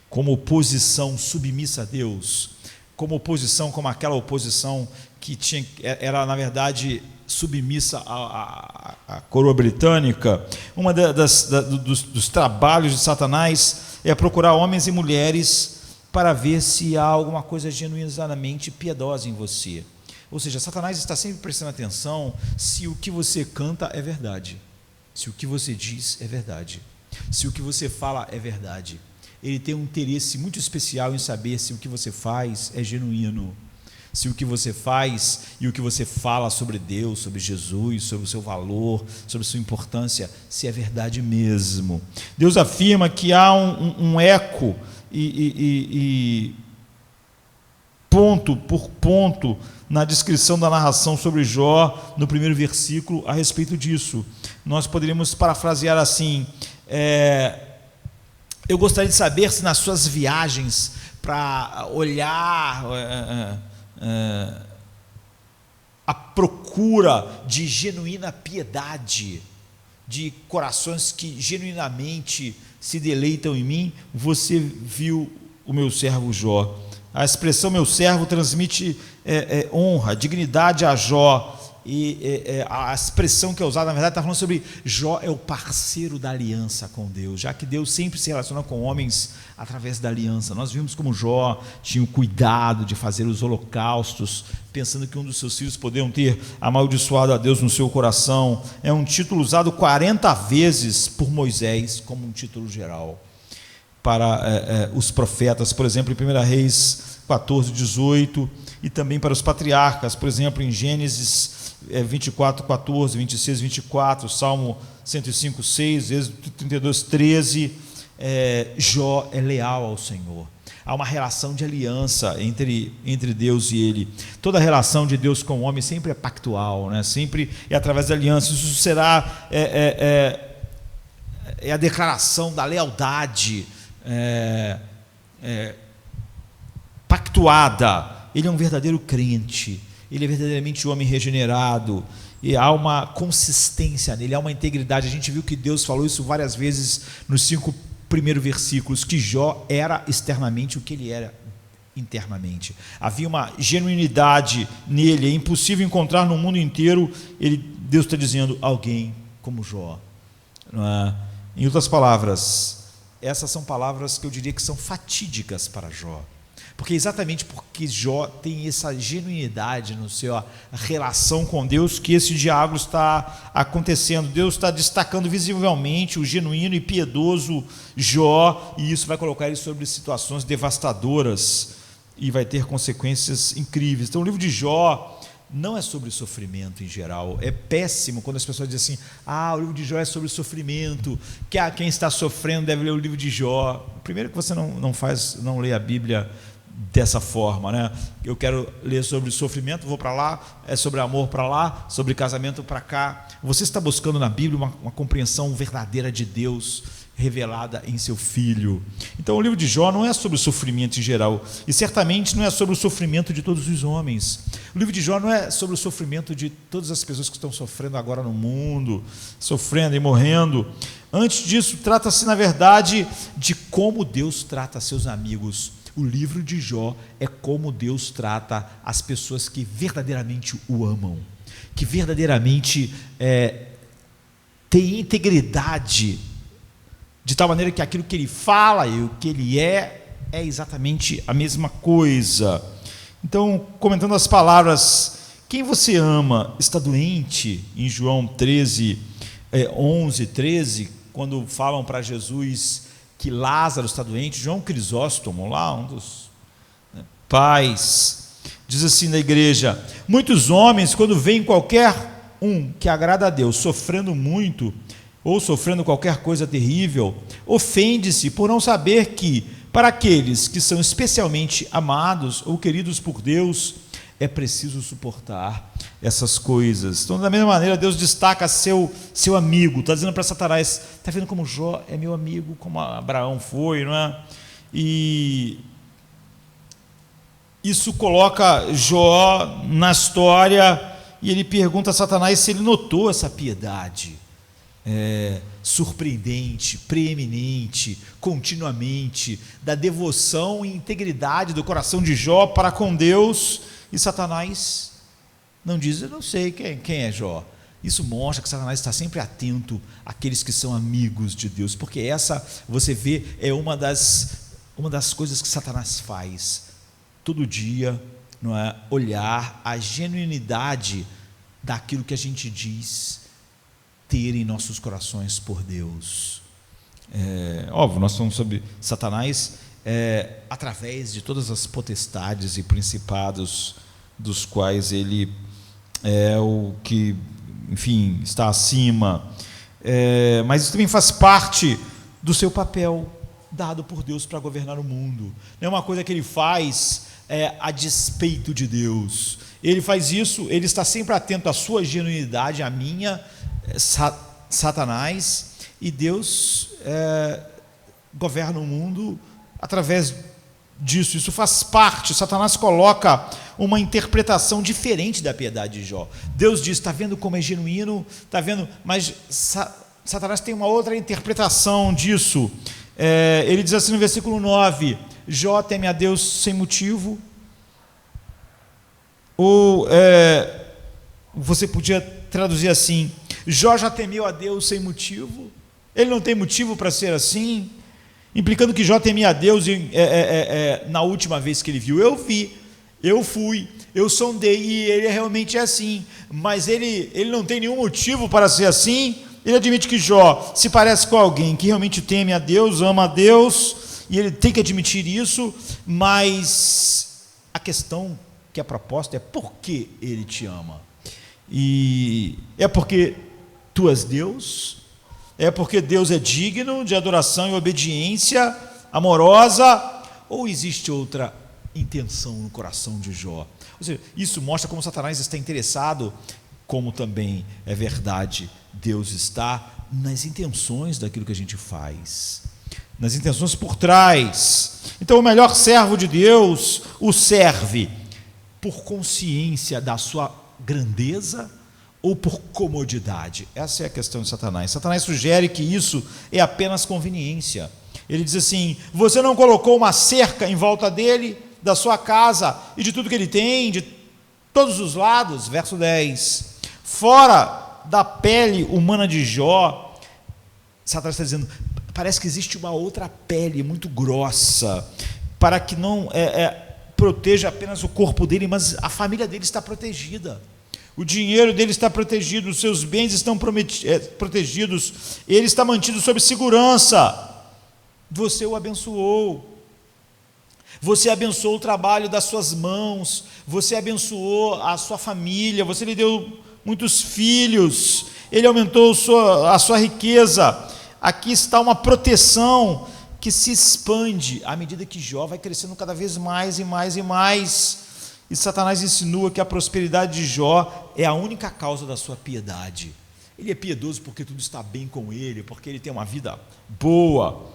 [SPEAKER 1] como oposição submissa a Deus, como oposição, como aquela oposição que era, na verdade, submissa à coroa britânica, dos trabalhos de Satanás é procurar homens e mulheres para ver se há alguma coisa genuinamente piedosa em você. Ou seja, Satanás está sempre prestando atenção se o que você canta é verdade, se o que você diz é verdade, se o que você fala é verdade. ele tem um interesse muito especial em saber se o que você faz é genuíno, se o que você faz e o que você fala sobre Deus, sobre Jesus, sobre o seu valor, sobre a sua importância, se é verdade mesmo. Deus afirma que há um eco e ponto por ponto na descrição da narração sobre Jó, no primeiro versículo, a respeito disso. Nós poderíamos parafrasear assim: eu gostaria de saber se nas suas viagens para olhar a procura de genuína piedade, de corações que genuinamente se deleitam em mim, você viu o meu servo Jó. A expressão meu servo transmite honra, dignidade a Jó, e a expressão que é usada, na verdade, está falando sobre Jó é o parceiro da aliança com Deus, já que Deus sempre se relaciona com homens através da aliança. Nós vimos como Jó tinha o cuidado de fazer os holocaustos, pensando que um dos seus filhos poderiam ter amaldiçoado a Deus no seu coração. É um título usado 40 vezes por Moisés, como um título geral para os profetas, por exemplo, em 1 Reis 14, 18, e também para os patriarcas, por exemplo, em Gênesis 24, 14, 26, 24, Salmo 105, 6, Êxodo 32, 13, Jó é leal ao Senhor. Há uma relação de aliança entre Deus e ele. Toda a relação de Deus com o homem sempre é pactual, né? Sempre é através da aliança. Isso será a declaração da lealdade pactuada. Ele é um verdadeiro crente, ele é verdadeiramente um homem regenerado, e há uma consistência nele, há uma integridade. A gente viu que Deus falou isso várias vezes nos 5 primeiros versículos, que Jó era externamente o que ele era internamente. Havia uma genuinidade nele, é impossível encontrar no mundo inteiro. Deus está dizendo, alguém como Jó. Não é? Em outras palavras, essas são palavras que eu diria que são fatídicas para Jó, porque exatamente porque Jó tem essa genuinidade no sua relação com Deus, que esse diálogo está acontecendo. Deus está destacando visivelmente o genuíno e piedoso Jó, e isso vai colocar ele sobre situações devastadoras e vai ter consequências incríveis. Então o livro de Jó não é sobre sofrimento em geral. É péssimo quando as pessoas dizem assim: o livro de Jó é sobre sofrimento, que quem está sofrendo deve ler o livro de Jó. Primeiro que você não lê a Bíblia dessa forma, né? Eu quero ler sobre sofrimento, vou para lá, é sobre amor para lá, sobre casamento para cá. Você está buscando na Bíblia uma compreensão verdadeira de Deus revelada em seu Filho. Então o livro de Jó não é sobre o sofrimento em geral, e certamente não é sobre o sofrimento de todos os homens. O livro de Jó não é sobre o sofrimento de todas as pessoas que estão sofrendo agora no mundo, sofrendo e morrendo. Antes disso, trata-se na verdade de como Deus trata seus amigos. O livro de Jó é como Deus trata as pessoas que verdadeiramente o amam, que verdadeiramente têm integridade, de tal maneira que aquilo que ele fala e o que ele é exatamente a mesma coisa. Então, comentando as palavras, quem você ama está doente, em João 11, 13, quando falam para Jesus que Lázaro está doente. João Crisóstomo, lá um dos pais, diz assim na igreja: muitos homens, quando veem qualquer um que agrada a Deus sofrendo muito, ou sofrendo qualquer coisa terrível, ofende-se por não saber que, para aqueles que são especialmente amados ou queridos por Deus, é preciso suportar essas coisas. Então, da mesma maneira, Deus destaca seu amigo. Está dizendo para Satanás: está vendo como Jó é meu amigo, como Abraão foi, não é? E isso coloca Jó na história, e ele pergunta a Satanás se ele notou essa piedade surpreendente, preeminente, continuamente, da devoção e integridade do coração de Jó para com Deus. E Satanás não diz: eu não sei quem é Jó. Isso mostra que Satanás está sempre atento àqueles que são amigos de Deus, porque essa, você vê, é uma das coisas que Satanás faz todo dia, não é? Olhar a genuinidade daquilo que a gente diz ter em nossos corações por Deus. Óbvio, nós falamos sobre Satanás através de todas as potestades e principados dos quais ele é o que, enfim, está acima, mas isso também faz parte do seu papel dado por Deus para governar o mundo. Não é uma coisa que ele faz a despeito de Deus. Ele faz isso, ele está sempre atento à sua genuinidade, à minha, Satanás, e Deus governa o mundo através disso. Isso faz parte. Satanás coloca uma interpretação diferente da piedade de Jó. Deus diz: está vendo como é genuíno, está vendo, mas Satanás tem uma outra interpretação disso. Ele diz assim no versículo 9: Jó teme a Deus sem motivo. Ou você podia traduzir assim: Jó já temeu a Deus sem motivo. Ele não tem motivo para ser assim, implicando que Jó temia a Deus na última vez que ele viu. Eu vi, eu fui, eu sondei, e ele realmente é assim, mas ele não tem nenhum motivo para ser assim. Ele admite que Jó se parece com alguém que realmente teme a Deus, ama a Deus, e ele tem que admitir isso, mas a questão que é proposta é: por que ele te ama? E é porque tu és Deus? É porque Deus é digno de adoração e obediência amorosa? Ou existe outra intenção no coração de Jó? Ou seja, isso mostra como Satanás está interessado, como também é verdade, Deus está nas intenções daquilo que a gente faz, nas intenções por trás. Então o melhor servo de Deus o serve por consciência da sua grandeza ou por comodidade? Essa é a questão de Satanás. Satanás sugere que isso é apenas conveniência. Ele diz assim: você não colocou uma cerca em volta dele, da sua casa e de tudo que ele tem, de todos os lados? Verso 10. Fora da pele humana de Jó, Satanás está dizendo: parece que existe uma outra pele muito grossa, para que não proteja apenas o corpo dele, mas a família dele está protegida. O dinheiro dele está protegido, os seus bens estão protegidos, ele está mantido sob segurança. Você o abençoou, você abençoou o trabalho das suas mãos, você abençoou a sua família, você lhe deu muitos filhos, ele aumentou a sua riqueza. Aqui está uma proteção que se expande à medida que Jó vai crescendo cada vez mais e mais e mais. E Satanás insinua que a prosperidade de Jó é a única causa da sua piedade. Ele é piedoso porque tudo está bem com ele, porque ele tem uma vida boa.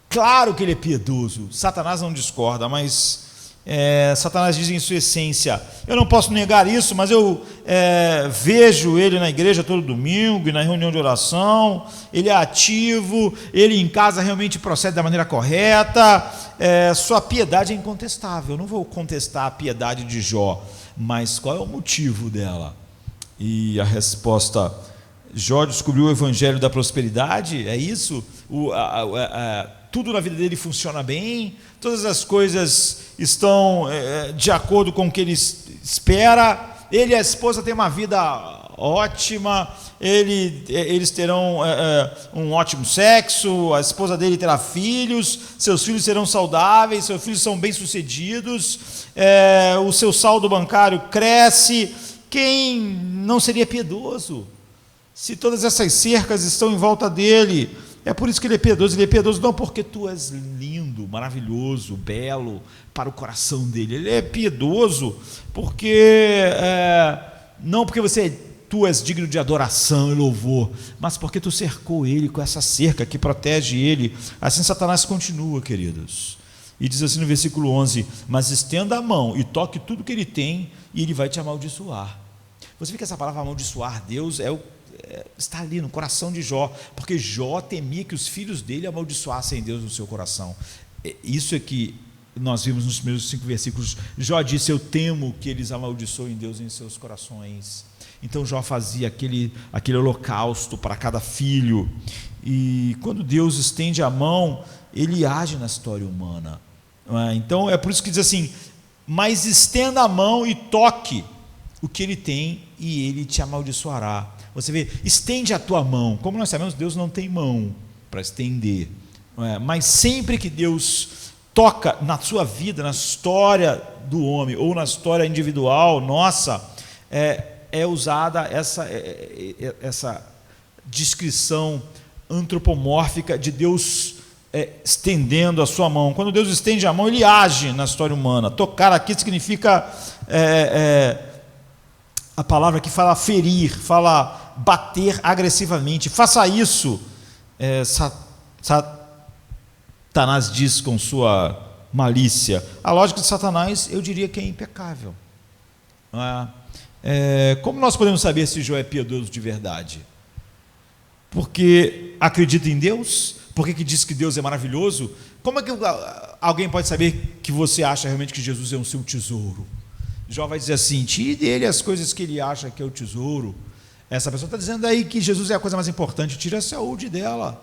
[SPEAKER 1] Claro que ele é piedoso, Satanás não discorda, mas Satanás diz em sua essência: eu não posso negar isso, mas eu vejo ele na igreja todo domingo e na reunião de oração, ele é ativo, ele em casa realmente procede da maneira correta, sua piedade é incontestável. Eu não vou contestar a piedade de Jó, mas qual é o motivo dela? E a resposta: Jó descobriu o evangelho da prosperidade, é isso? Tudo na vida dele funciona bem, todas as coisas estão de acordo com o que ele espera, ele e a esposa têm uma vida ótima, eles terão um ótimo sexo, a esposa dele terá filhos, seus filhos serão saudáveis, seus filhos são bem-sucedidos, o seu saldo bancário cresce. Quem não seria piedoso se todas essas cercas estão em volta dele? É por isso que ele é piedoso não porque tu és lindo, maravilhoso, belo para o coração dele. Ele é piedoso porque, não porque tu és digno de adoração e louvor, mas porque tu cercou ele com essa cerca que protege ele. Assim Satanás continua, queridos, e diz assim no versículo 11: mas estenda a mão e toque tudo que ele tem, e ele vai te amaldiçoar. Você vê que essa palavra amaldiçoar Deus está ali no coração de Jó, porque Jó temia que os filhos dele amaldiçoassem Deus no seu coração. Isso é que nós vimos nos primeiros 5 versículos. Jó disse: eu temo que eles amaldiçoem Deus em seus corações. Então Jó fazia aquele holocausto para cada filho, e quando Deus estende a mão, ele age na história humana. Então é por isso que diz assim: mas estenda a mão e toque o que ele tem, e ele te amaldiçoará. Você vê, estende a tua mão. Como nós sabemos, Deus não tem mão para estender. Não é? Mas sempre que Deus toca na sua vida, na história do homem, ou na história individual nossa, é usada essa descrição antropomórfica de Deus estendendo a sua mão. Quando Deus estende a mão, ele age na história humana. Tocar aqui significa a palavra que fala ferir, fala bater agressivamente. Faça isso, Satanás diz com sua malícia. A lógica de Satanás, eu diria que é impecável. Como nós podemos saber se Jó é piedoso de verdade? Porque acredita em Deus? Porque que diz que Deus é maravilhoso? Como é que alguém pode saber que você acha realmente que Jesus é o seu tesouro? Jó vai dizer assim: tire dele as coisas que ele acha que é o tesouro. Essa pessoa está dizendo aí que Jesus é a coisa mais importante. Tire a saúde dela,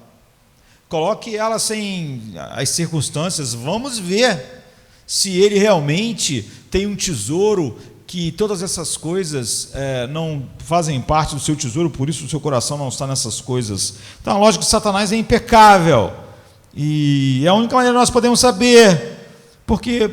[SPEAKER 1] coloque ela sem as circunstâncias. Vamos ver se ele realmente tem um tesouro, que todas essas coisas não fazem parte do seu tesouro, por isso o seu coração não está nessas coisas. Então a lógica de Satanás é impecável, e é a única maneira que nós podemos saber, porque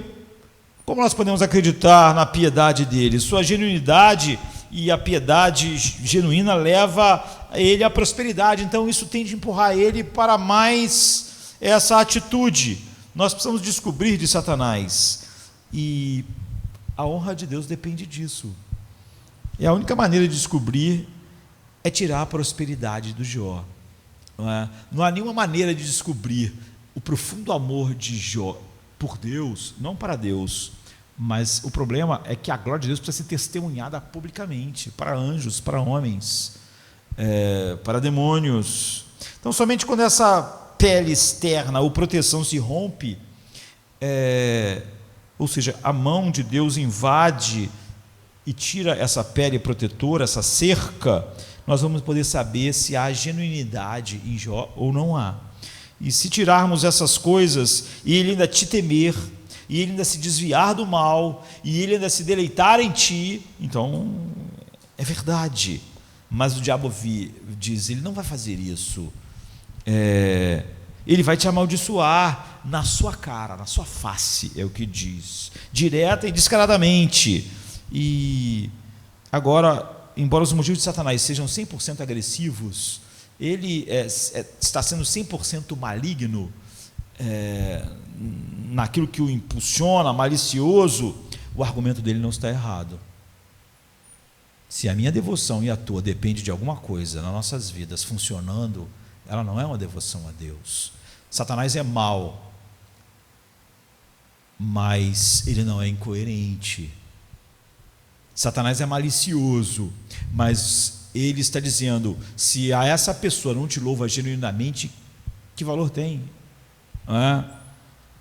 [SPEAKER 1] como nós podemos acreditar na piedade dele? Sua genuinidade e a piedade genuína leva ele à prosperidade, então isso tende a empurrar ele para mais essa atitude. Nós precisamos descobrir de Satanás, e a honra de Deus depende disso. E a única maneira de descobrir é tirar a prosperidade do Jó. Não há nenhuma maneira de descobrir o profundo amor de Jó por Deus, não para Deus, mas o problema é que a glória de Deus precisa ser testemunhada publicamente, para anjos, para homens, para demônios. Então, somente quando essa pele externa ou proteção se rompe, ou seja, a mão de Deus invade e tira essa pele protetora, essa cerca, nós vamos poder saber se há genuinidade em Jó ou não há. E se tirarmos essas coisas, e ele ainda te temer, e ele ainda se desviar do mal, e ele ainda se deleitar em ti, então é verdade. Mas o diabo diz, ele não vai fazer isso. Ele vai te amaldiçoar na sua cara, na sua face, é o que diz, direta e descaradamente. E agora, embora os motivos de Satanás sejam 100% agressivos, ele está sendo 100% maligno, naquilo que o impulsiona, malicioso. O argumento dele não está errado. Se a minha devoção e a tua depende de alguma coisa nas nossas vidas funcionando, ela não é uma devoção a Deus. Satanás é mau, mas ele não é incoerente. Satanás é malicioso, mas ele está dizendo, se a essa pessoa não te louva genuinamente, que valor tem?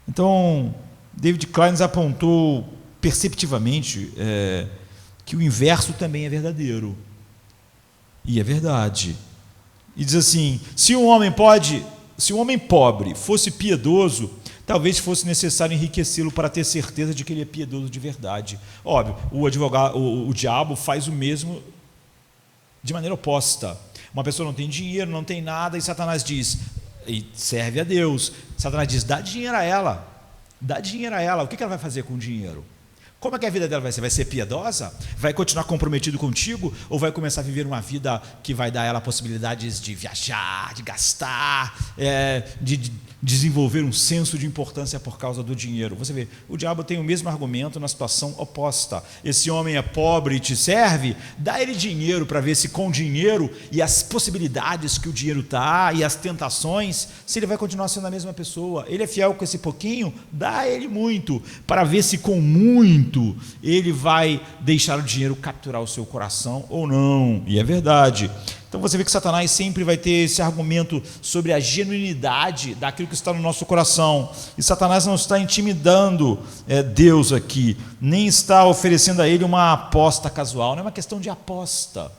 [SPEAKER 1] Então, David Klein apontou perceptivamente que o inverso também é verdadeiro, e é verdade. E diz assim, se um homem pobre fosse piedoso, talvez fosse necessário enriquecê-lo para ter certeza de que ele é piedoso de verdade. Óbvio, o diabo faz o mesmo de maneira oposta. Uma pessoa não tem dinheiro, não tem nada, e Satanás diz, e serve a Deus. Satanás diz, dá dinheiro a ela. O que ela vai fazer com o dinheiro? Como é que a vida dela vai ser? Vai ser piedosa? Vai continuar comprometido contigo? Ou vai começar a viver uma vida que vai dar a ela possibilidades de viajar, de gastar, de desenvolver um senso de importância por causa do dinheiro? Você vê, o diabo tem o mesmo argumento na situação oposta. Esse homem é pobre e te serve, dá ele dinheiro para ver se com dinheiro e as possibilidades que o dinheiro está e as tentações, se ele vai continuar sendo a mesma pessoa. Ele é fiel com esse pouquinho, dá ele muito, para ver se com muito ele vai deixar o dinheiro capturar o seu coração ou não. E é verdade. Então você vê que Satanás sempre vai ter esse argumento sobre a genuinidade daquilo que está no nosso coração. E Satanás não está intimidando Deus aqui, nem está oferecendo a ele uma aposta casual. Não é uma questão de aposta,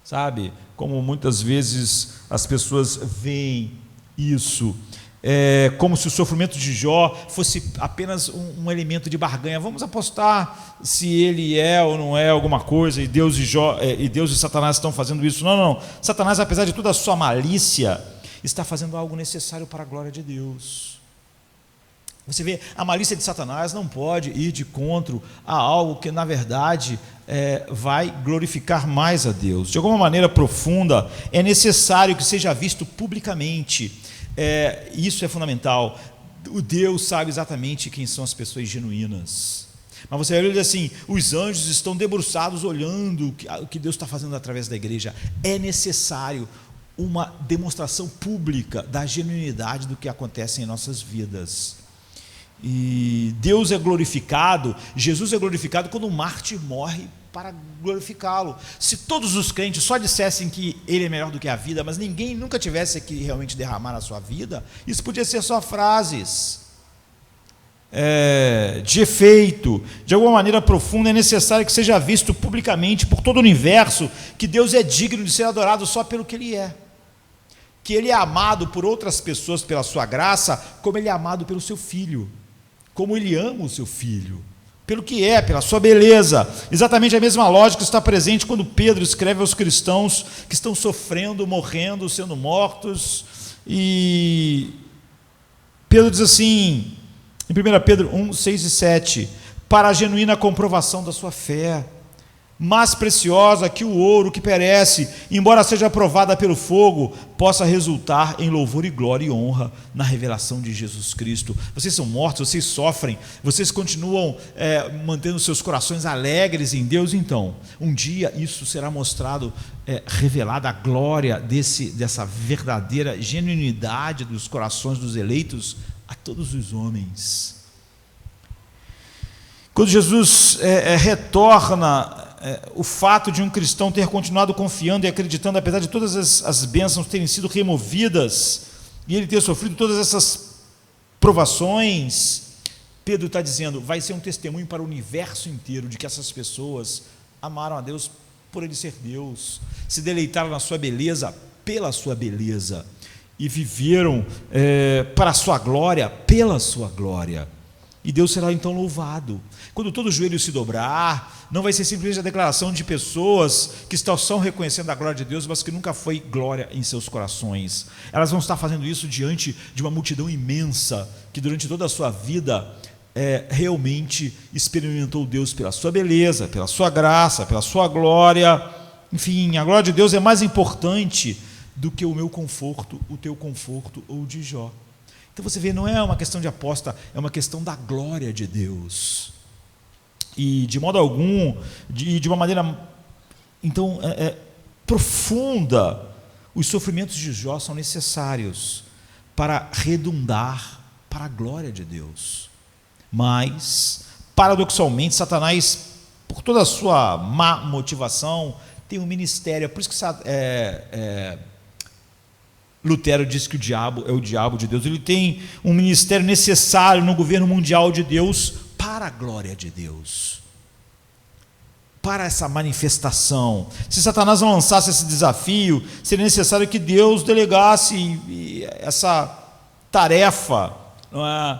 [SPEAKER 1] sabe? Como muitas vezes as pessoas veem isso. Como se o sofrimento de Jó fosse apenas um elemento de barganha. Vamos apostar se ele é ou não é alguma coisa, e Deus e Satanás estão fazendo isso. Não. Satanás, apesar de toda a sua malícia está fazendo algo necessário para a glória de Deus. Você vê, a malícia de Satanás não pode ir de encontro a algo que, na verdade, vai glorificar mais a Deus. De alguma maneira profunda, é necessário que seja visto publicamente. Isso é fundamental. O Deus sabe exatamente quem são as pessoas genuínas. Mas você vai dizer assim, os anjos estão debruçados olhando o que Deus está fazendo através da igreja. É necessário uma demonstração pública da genuinidade do que acontece em nossas vidas. E Deus é glorificado, Jesus é glorificado quando um mártir morre para glorificá-lo. Se todos os crentes só dissessem que ele é melhor do que a vida, mas ninguém nunca tivesse que realmente derramar a sua vida, isso podia ser só frases de efeito. De alguma maneira profunda, é necessário que seja visto publicamente por todo o universo que Deus é digno de ser adorado só pelo que Ele é. Que Ele é amado por outras pessoas pela sua graça, como Ele é amado pelo seu Filho. Como Ele ama o seu Filho, pelo que é, pela sua beleza. Exatamente a mesma lógica está presente quando Pedro escreve aos cristãos que estão sofrendo, morrendo, sendo mortos. E Pedro diz assim, em 1 Pedro 1, 6 e 7, para a genuína comprovação da sua fé, mais preciosa que o ouro que perece, embora seja provada pelo fogo, possa resultar em louvor e glória e honra na revelação de Jesus Cristo. Vocês são mortos, vocês sofrem, vocês continuam mantendo seus corações alegres em Deus. Então, um dia isso será mostrado, revelada a glória dessa verdadeira genuinidade dos corações dos eleitos a todos os homens. Quando Jesus retorna, o fato de um cristão ter continuado confiando e acreditando, apesar de todas as bênçãos terem sido removidas, e ele ter sofrido todas essas provações, Pedro está dizendo, vai ser um testemunho para o universo inteiro, de que essas pessoas amaram a Deus por Ele ser Deus, se deleitaram na sua beleza, pela sua beleza, e viveram para a sua glória, pela sua glória. E Deus será então louvado. Quando todo joelho se dobrar, não vai ser simplesmente a declaração de pessoas que estão só reconhecendo a glória de Deus, mas que nunca foi glória em seus corações. Elas vão estar fazendo isso diante de uma multidão imensa, que durante toda a sua vida realmente experimentou Deus pela sua beleza, pela sua graça, pela sua glória. Enfim, a glória de Deus é mais importante do que o meu conforto, o teu conforto ou o de Jó. Então você vê, não é uma questão de aposta, é uma questão da glória de Deus. E de modo algum, de uma maneira então profunda, os sofrimentos de Jó são necessários para redundar para a glória de Deus. Mas, paradoxalmente, Satanás, por toda a sua má motivação, tem um ministério. É por isso que Lutero diz que o diabo é o diabo de Deus. Ele tem um ministério necessário no governo mundial de Deus para a glória de Deus, para essa manifestação. Se Satanás não lançasse esse desafio, seria necessário que Deus delegasse essa tarefa, não é?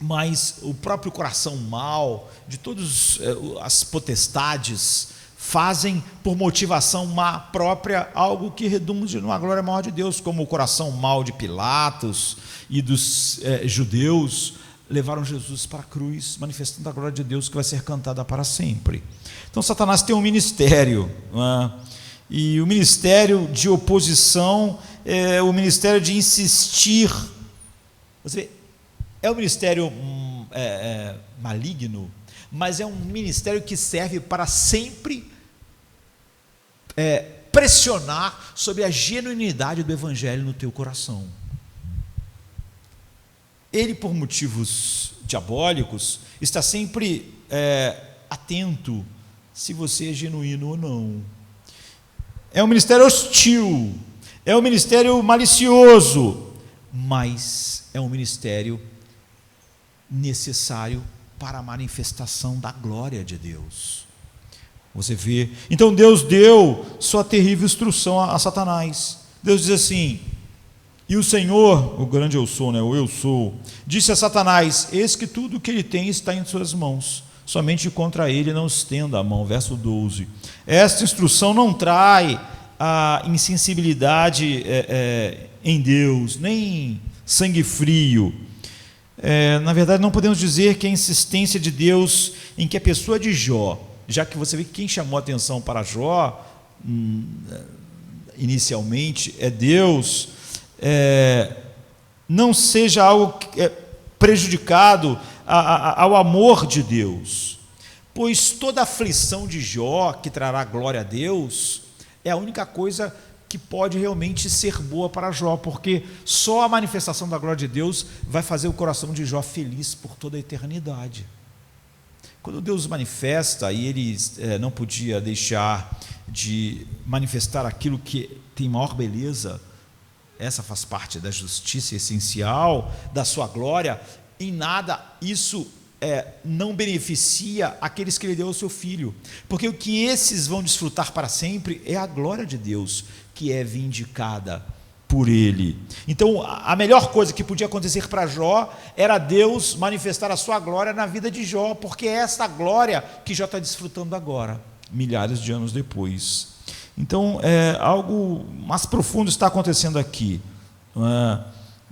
[SPEAKER 1] Mas o próprio coração mau de todas as potestades fazem por motivação má própria algo que redunde numa glória maior de Deus, como o coração mau de Pilatos e dos judeus levaram Jesus para a cruz, manifestando a glória de Deus que vai ser cantada para sempre. Então Satanás tem um ministério, não é? E o ministério de oposição é o ministério de insistir. Você vê, é um ministério maligno, mas é um ministério que serve para sempre pressionar sobre a genuinidade do Evangelho no teu coração. Ele, por motivos diabólicos, está sempre atento se você é genuíno ou não. É um ministério hostil, é um ministério malicioso, mas é um ministério necessário para a manifestação da glória de Deus. Você vê, então Deus deu sua terrível instrução a Satanás. Deus diz assim, e o Senhor, o grande eu sou, né, o eu sou, disse a Satanás, eis que tudo o que ele tem está em suas mãos, somente contra ele não estenda a mão. Verso 12, esta instrução não trai a insensibilidade em Deus, nem sangue frio. Na verdade, não podemos dizer que a insistência de Deus em que a pessoa de Jó, já que você vê que quem chamou a atenção para Jó, inicialmente, é Deus, não seja algo prejudicado ao amor de Deus, pois toda aflição de Jó, que trará glória a Deus, é a única coisa que pode realmente ser boa para Jó, porque só a manifestação da glória de Deus vai fazer o coração de Jó feliz por toda a eternidade. Quando Deus manifesta, e ele não podia deixar de manifestar aquilo que tem maior beleza, essa faz parte da justiça essencial, da sua glória, em nada isso não beneficia aqueles que ele deu ao seu filho, porque o que esses vão desfrutar para sempre é a glória de Deus, que é vindicada por ele. Então, a melhor coisa que podia acontecer para Jó era Deus manifestar a sua glória na vida de Jó, porque é essa glória que Jó está desfrutando agora, milhares de anos depois. Então, algo mais profundo está acontecendo aqui.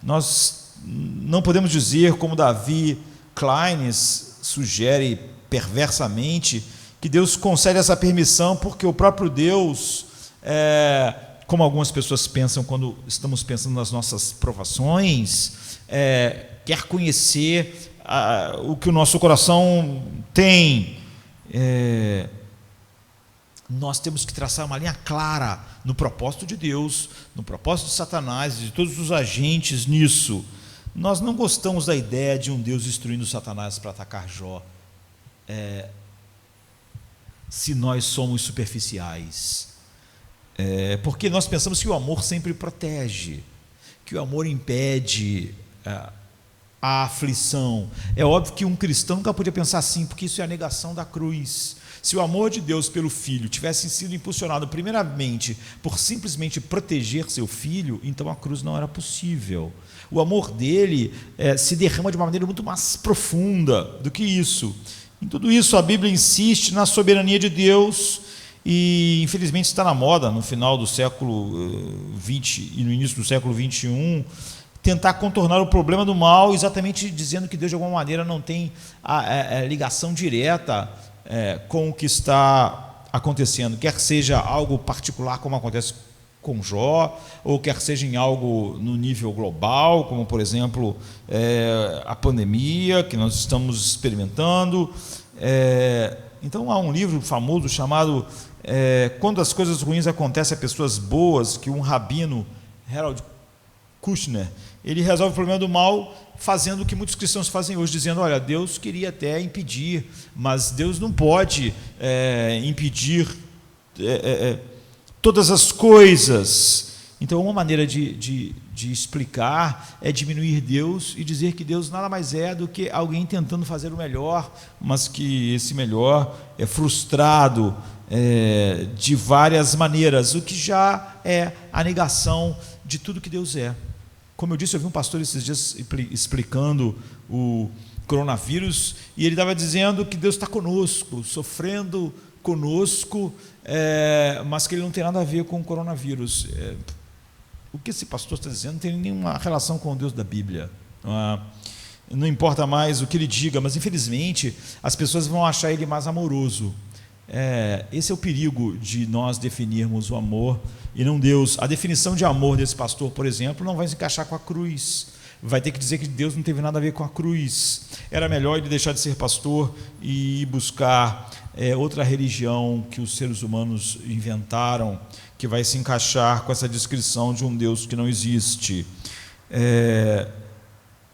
[SPEAKER 1] Nós não podemos dizer, como Davi Kleines sugere perversamente, que Deus concede essa permissão porque o próprio Deus, como algumas pessoas pensam quando estamos pensando nas nossas provações, quer conhecer o que o nosso coração tem. Nós temos que traçar uma linha clara no propósito de Deus, no propósito de Satanás e de todos os agentes nisso. Nós não gostamos da ideia de um Deus instruindo Satanás para atacar Jó, se nós somos superficiais, porque nós pensamos que o amor sempre protege, que o amor impede a aflição. É óbvio que um cristão nunca podia pensar assim, porque isso é a negação da cruz. Se o amor de Deus pelo filho tivesse sido impulsionado primeiramente por simplesmente proteger seu filho, então a cruz não era possível. O amor dele se derrama de uma maneira muito mais profunda do que isso. Em tudo isso, a Bíblia insiste na soberania de Deus, e infelizmente está na moda, no final do século XX e no início do século XXI, tentar contornar o problema do mal, exatamente dizendo que Deus de alguma maneira não tem a ligação direta com o que está acontecendo, quer seja algo particular como acontece com Jó, ou quer seja em algo no nível global, como por exemplo a pandemia que nós estamos experimentando. Então há um livro famoso chamado Quando as Coisas Ruins Acontecem a Pessoas Boas, que um rabino, Harold Kushner, ele resolve o problema do mal fazendo o que muitos cristãos fazem hoje, dizendo, olha, Deus queria até impedir, mas Deus não pode impedir todas as coisas. Então, uma maneira de explicar é diminuir Deus e dizer que Deus nada mais é do que alguém tentando fazer o melhor, mas que esse melhor é frustrado de várias maneiras, o que já é a negação de tudo que Deus é. Como eu disse, eu vi um pastor esses dias explicando o coronavírus, e ele estava dizendo que Deus está conosco, sofrendo conosco, mas que ele não tem nada a ver com o coronavírus. O que esse pastor está dizendo não tem nenhuma relação com o Deus da Bíblia. Não importa mais o que ele diga, mas infelizmente as pessoas vão achar ele mais amoroso. Esse é o perigo de nós definirmos o amor e não Deus. A definição de amor desse pastor, por exemplo, não vai se encaixar com a cruz. Vai ter que dizer que Deus não teve nada a ver com a cruz. Era melhor ele deixar de ser pastor e ir buscar outra religião que os seres humanos inventaram, que vai se encaixar com essa descrição de um Deus que não existe.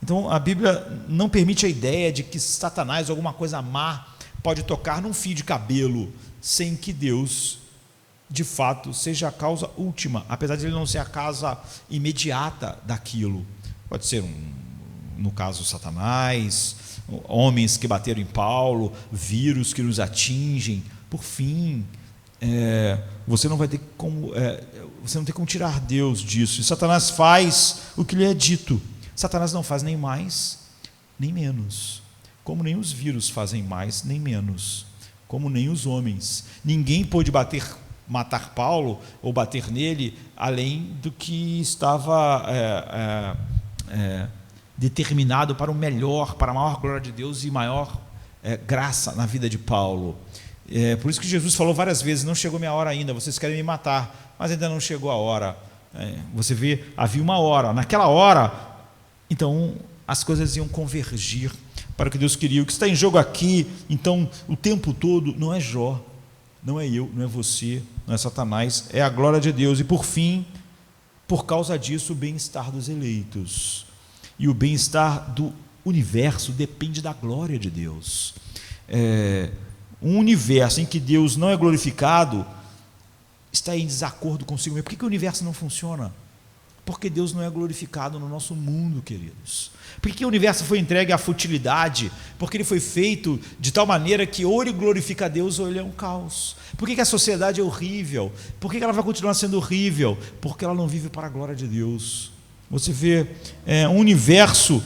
[SPEAKER 1] Então a Bíblia não permite a ideia de que Satanás, alguma coisa má, pode tocar num fio de cabelo sem que Deus, de fato, seja a causa última, apesar de ele não ser a causa imediata daquilo. Pode ser, no caso, Satanás, homens que bateram em Paulo, vírus que nos atingem. Por fim, você não tem como tirar Deus disso. E Satanás faz o que lhe é dito. Satanás não faz nem mais, nem menos. Como nem os vírus fazem mais, nem menos. Como nem os homens. Ninguém pôde bater matar Paulo ou bater nele, além do que estava determinado para o melhor, para a maior glória de Deus e maior graça na vida de Paulo. Por isso que Jesus falou várias vezes: não chegou minha hora ainda, vocês querem me matar, mas ainda não chegou a hora. Você vê, havia uma hora, naquela hora, então as coisas iam convergir para o que Deus queria. O que está em jogo aqui, então, o tempo todo, não é Jó, não é eu, não é você, não é Satanás, é a glória de Deus. E por fim, por causa disso, o bem-estar dos eleitos. E o bem-estar do universo depende da glória de Deus. Um universo em que Deus não é glorificado está em desacordo consigo mesmo. Por que o universo não funciona? Porque Deus não é glorificado no nosso mundo, queridos. Por que o universo foi entregue à futilidade? Porque ele foi feito de tal maneira que ou ele glorifica a Deus ou ele é um caos. Por que a sociedade é horrível? Por que ela vai continuar sendo horrível? Porque ela não vive para a glória de Deus. Você vê um universo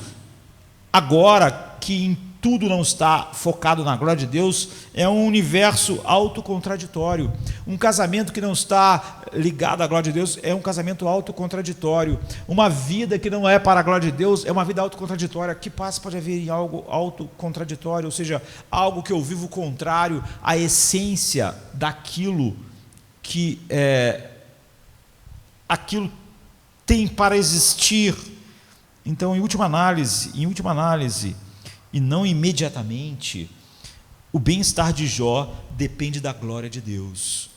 [SPEAKER 1] agora que em tudo não está focado na glória de Deus, é um universo autocontraditório. Um casamento que não está ligado à glória de Deus é um casamento autocontraditório. Uma vida que não é para a glória de Deus é uma vida autocontraditória. Que paz pode haver em algo autocontraditório? Ou seja, algo que eu vivo contrário à essência daquilo que aquilo tem para existir. Então, em última análise, e não imediatamente, o bem-estar de Jó depende da glória de Deus.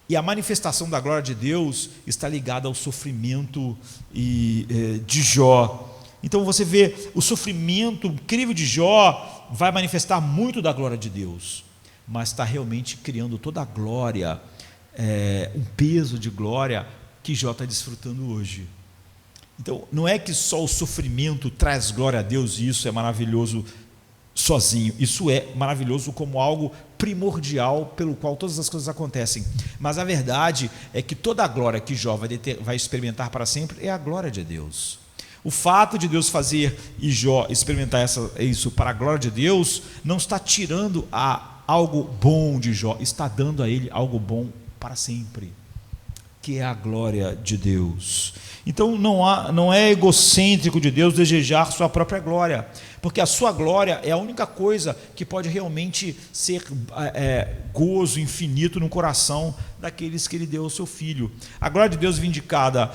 [SPEAKER 1] E a manifestação da glória de Deus está ligada ao sofrimento de Jó. Então você vê, o sofrimento incrível de Jó vai manifestar muito da glória de Deus, mas está realmente criando toda a glória, um peso de glória que Jó está desfrutando hoje. Então, não é que só o sofrimento traz glória a Deus e isso é maravilhoso sozinho. Isso é maravilhoso como algo primordial pelo qual todas as coisas acontecem. Mas a verdade é que toda a glória que Jó vai experimentar para sempre é a glória de Deus. O fato de Deus fazer e Jó experimentar isso para a glória de Deus não está tirando algo bom de Jó, está dando a ele algo bom para sempre, que é a glória de Deus. Então não é egocêntrico de Deus desejar sua própria glória, porque a sua glória é a única coisa que pode realmente ser gozo infinito no coração daqueles que Ele deu ao seu Filho. A glória de Deus vindicada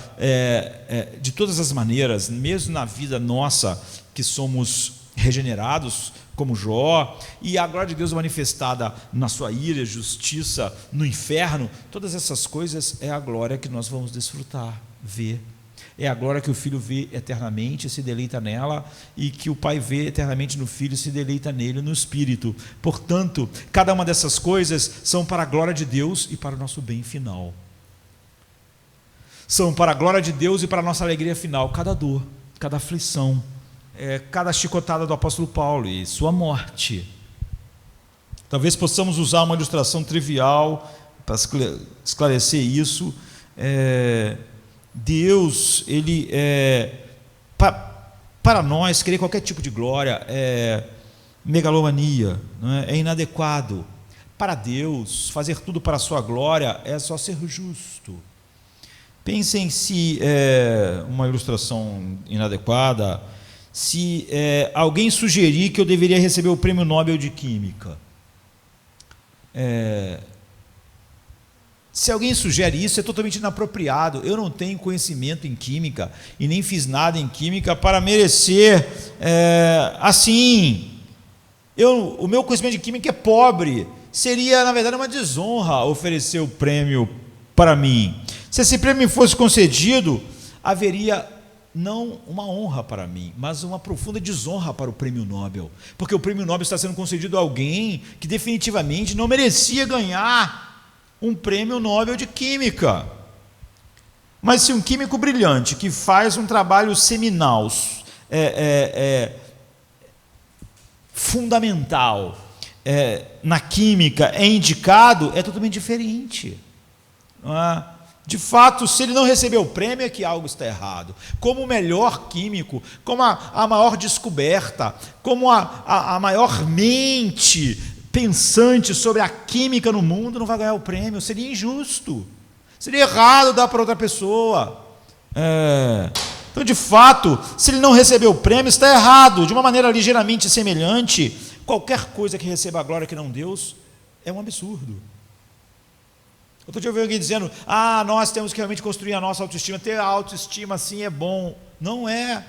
[SPEAKER 1] de todas as maneiras, mesmo na vida nossa, que somos regenerados, como Jó, e a glória de Deus manifestada na sua ira, justiça, no inferno, todas essas coisas é a glória que nós vamos desfrutar, ver. É a glória que o Filho vê eternamente, se deleita nela, e que o Pai vê eternamente no Filho, se deleita nele, no Espírito. Portanto, cada uma dessas coisas são para a glória de Deus e para o nosso bem final. São para a glória de Deus e para a nossa alegria final. Cada dor, cada aflição, cada chicotada do apóstolo Paulo e sua morte. Talvez possamos usar uma ilustração trivial para esclarecer isso. Deus, Ele para nós, querer qualquer tipo de glória é megalomania, não é? É inadequado. Para Deus, fazer tudo para a sua glória é só ser justo. Pensem se, uma ilustração inadequada, se alguém sugerir que eu deveria receber o Prêmio Nobel de Química. Se alguém sugere isso, é totalmente inapropriado. Eu não tenho conhecimento em química e nem fiz nada em química para merecer assim. O meu conhecimento de química é pobre. Seria, na verdade, uma desonra oferecer o prêmio para mim. Se esse prêmio fosse concedido, haveria não uma honra para mim, mas uma profunda desonra para o Prêmio Nobel, porque o Prêmio Nobel está sendo concedido a alguém que definitivamente não merecia ganhar um Prêmio Nobel de Química. Mas se um químico brilhante que faz um trabalho seminal, fundamental na química é indicado, é totalmente diferente. Não é? De fato, se ele não recebeu o prêmio, é que algo está errado. Como o melhor químico, como a maior descoberta, como a maior mente pensante sobre a química no mundo não vai ganhar o prêmio. Seria injusto, seria errado dar para outra pessoa. Então, de fato, se ele não recebeu o prêmio, está errado. De uma maneira ligeiramente semelhante, qualquer coisa que receba a glória que não Deus é um absurdo. Outro dia eu vi alguém dizendo: nós temos que realmente construir a nossa autoestima. Ter a autoestima assim é bom. Não é.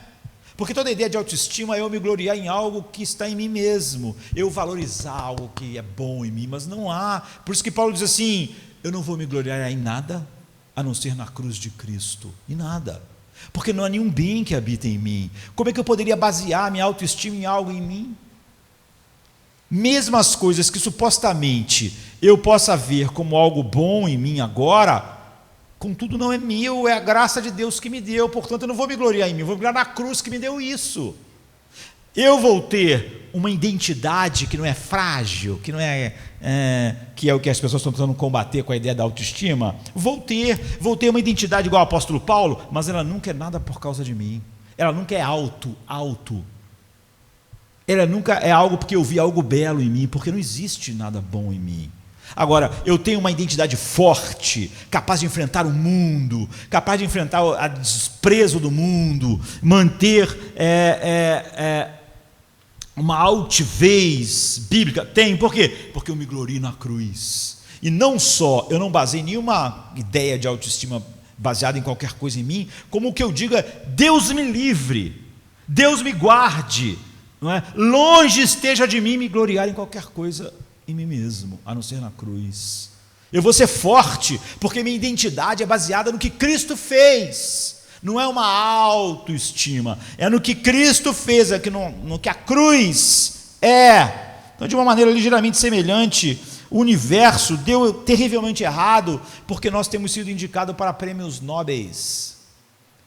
[SPEAKER 1] Porque toda ideia de autoestima é eu me gloriar em algo que está em mim mesmo, eu valorizar algo que é bom em mim, mas não há. Por isso que Paulo diz assim: eu não vou me gloriar em nada, a não ser na cruz de Cristo, em nada, porque não há nenhum bem que habita em mim. Como é que eu poderia basear minha autoestima em algo em mim? Mesmo as coisas que supostamente eu possa ver como algo bom em mim agora, contudo não é meu, é a graça de Deus que me deu. Portanto, eu não vou me gloriar em mim, eu vou me gloriar na cruz que me deu isso. Eu vou ter uma identidade que não é frágil, que não que é o que as pessoas estão tentando combater com a ideia da autoestima. Vou ter uma identidade igual ao apóstolo Paulo, mas ela nunca é nada por causa de mim. Ela nunca é alto. Ela nunca é algo porque eu vi algo belo em mim, porque não existe nada bom em mim. Agora, eu tenho uma identidade forte, capaz de enfrentar o mundo, capaz de enfrentar o desprezo do mundo, manter uma altivez bíblica. Tem, por quê? Porque eu me glorio na cruz. E não só, eu não baseei nenhuma ideia de autoestima baseada em qualquer coisa em mim, como o que eu digo é: Deus me livre, Deus me guarde, não é? Longe esteja de mim me gloriar em qualquer coisa em mim mesmo, a não ser na cruz. Eu vou ser forte, porque minha identidade é baseada no que Cristo fez. Não é uma autoestima, é no que Cristo fez, é no que a cruz é. Então, de uma maneira ligeiramente semelhante, o universo deu terrivelmente errado, porque nós temos sido indicados para prêmios nobres,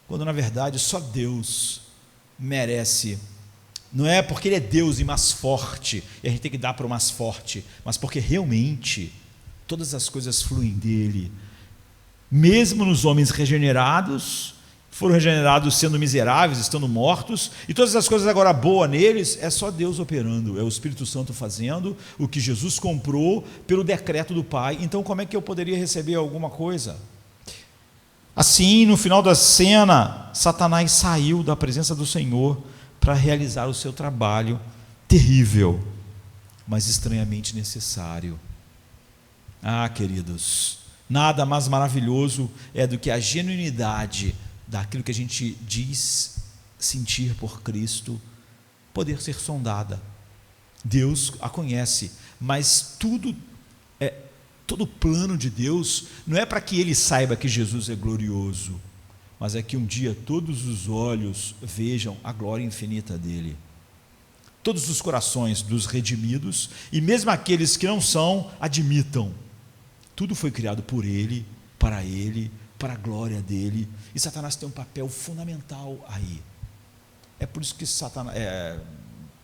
[SPEAKER 1] quando na verdade só Deus merece. Não é porque Ele é Deus e mais forte, e a gente tem que dar para o mais forte, mas porque realmente todas as coisas fluem dEle. Mesmo nos homens regenerados, foram regenerados sendo miseráveis, estando mortos, e todas as coisas agora boas neles, é só Deus operando, é o Espírito Santo fazendo o que Jesus comprou pelo decreto do Pai. Então como é que eu poderia receber alguma coisa? Assim, no final da cena, Satanás saiu da presença do Senhor para realizar o seu trabalho terrível, mas estranhamente necessário. Queridos, nada mais maravilhoso do que a genuinidade daquilo que a gente diz sentir por Cristo poder ser sondada. Deus a conhece, mas todo o plano de Deus não é para que ele saiba que Jesus é glorioso, mas é que um dia todos os olhos vejam a glória infinita dele. Todos os corações dos redimidos, e mesmo aqueles que não são, admitam: tudo foi criado por ele, para a glória dele, e Satanás tem um papel fundamental aí. É por isso que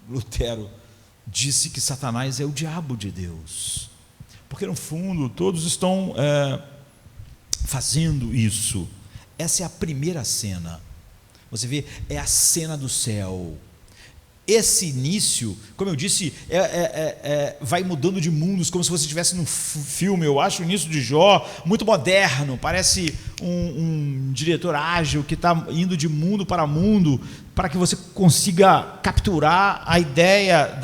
[SPEAKER 1] Lutero disse que Satanás é o diabo de Deus, porque no fundo todos estão fazendo isso. Essa é a primeira cena. Você vê, é a cena do céu. Esse início, como eu disse, vai mudando de mundos, como se você estivesse num filme. Eu acho o início de Jó muito moderno, parece um diretor ágil que está indo de mundo, para que você consiga capturar a ideia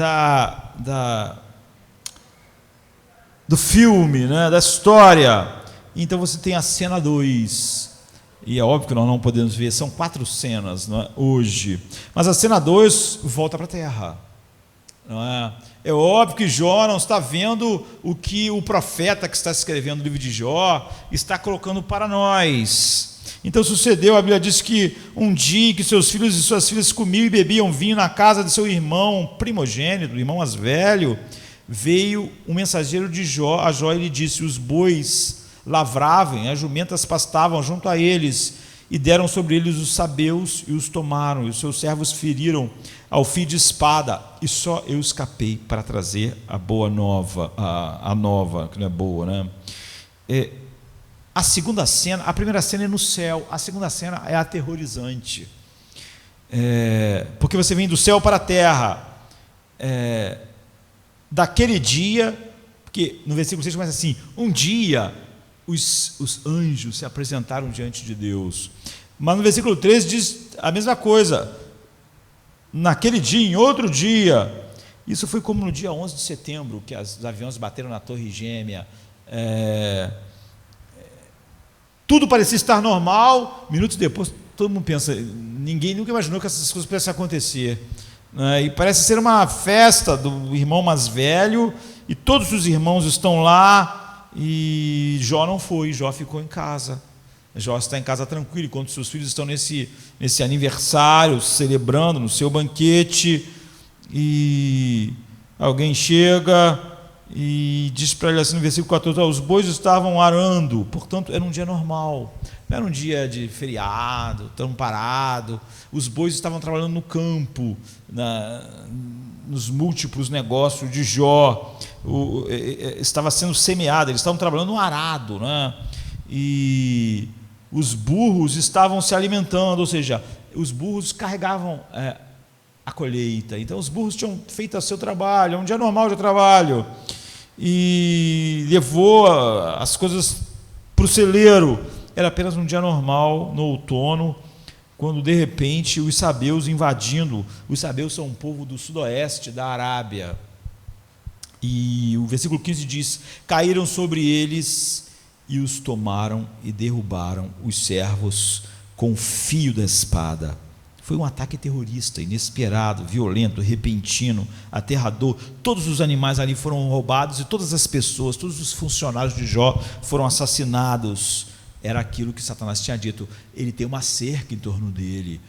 [SPEAKER 1] do filme, né, da história. Então você tem a cena 2, e é óbvio que nós não podemos ver, são 4 cenas, não é, hoje, mas a cena 2 volta para a terra, não é? É óbvio que Jó não está vendo o que o profeta que está escrevendo o livro de Jó está colocando para nós. Então sucedeu, a Bíblia diz que um dia que seus filhos e suas filhas comiam e bebiam vinho na casa de seu irmão primogênito, o irmão mais velho, veio um mensageiro de Jó a Jó e lhe disse: os bois lavravam, as jumentas pastavam junto a eles, e deram sobre eles os sabeus e os tomaram, e os seus servos feriram ao fio de espada, e só eu escapei para trazer a boa nova, a nova, que não é boa, né? A segunda cena, a primeira cena é no céu, a segunda cena é aterrorizante, porque você vem do céu para a terra, daquele dia, porque no versículo 6 começa assim: um dia os anjos se apresentaram diante de Deus. Mas no versículo 13 diz a mesma coisa: naquele dia, em outro dia. Isso foi como no dia 11 de setembro, que os aviões bateram na Torre Gêmea. Tudo parecia estar normal. Minutos depois, todo mundo pensa, ninguém nunca imaginou que essas coisas pudessem acontecer. E parece ser uma festa do irmão mais velho, e todos os irmãos estão lá, e Jó não foi, Jó ficou em casa. Jó está em casa tranquilo, enquanto seus filhos estão nesse aniversário, celebrando no seu banquete. E alguém chega e diz para ele assim no versículo 14: os bois estavam arando. Portanto, era um dia normal, não era um dia de feriado, tão parado. Os bois estavam trabalhando no campo, nos múltiplos negócios de Jó. Estava sendo semeado, eles estavam trabalhando no arado, né? E os burros estavam se alimentando, ou seja, os burros carregavam a colheita. Então os burros tinham feito o seu trabalho, um dia normal de trabalho, e levou as coisas para o celeiro. Era apenas um dia normal no outono, quando de repente os sabeus invadindo. Os sabeus são um povo do sudoeste da Arábia, e o versículo 15 diz: caíram sobre eles e os tomaram e derrubaram os servos com o fio da espada. Foi um ataque terrorista, inesperado, violento, repentino, aterrador. Todos os animais ali foram roubados, e todas as pessoas, todos os funcionários de Jó foram assassinados. Era aquilo que Satanás tinha dito: ele tem uma cerca em torno dele,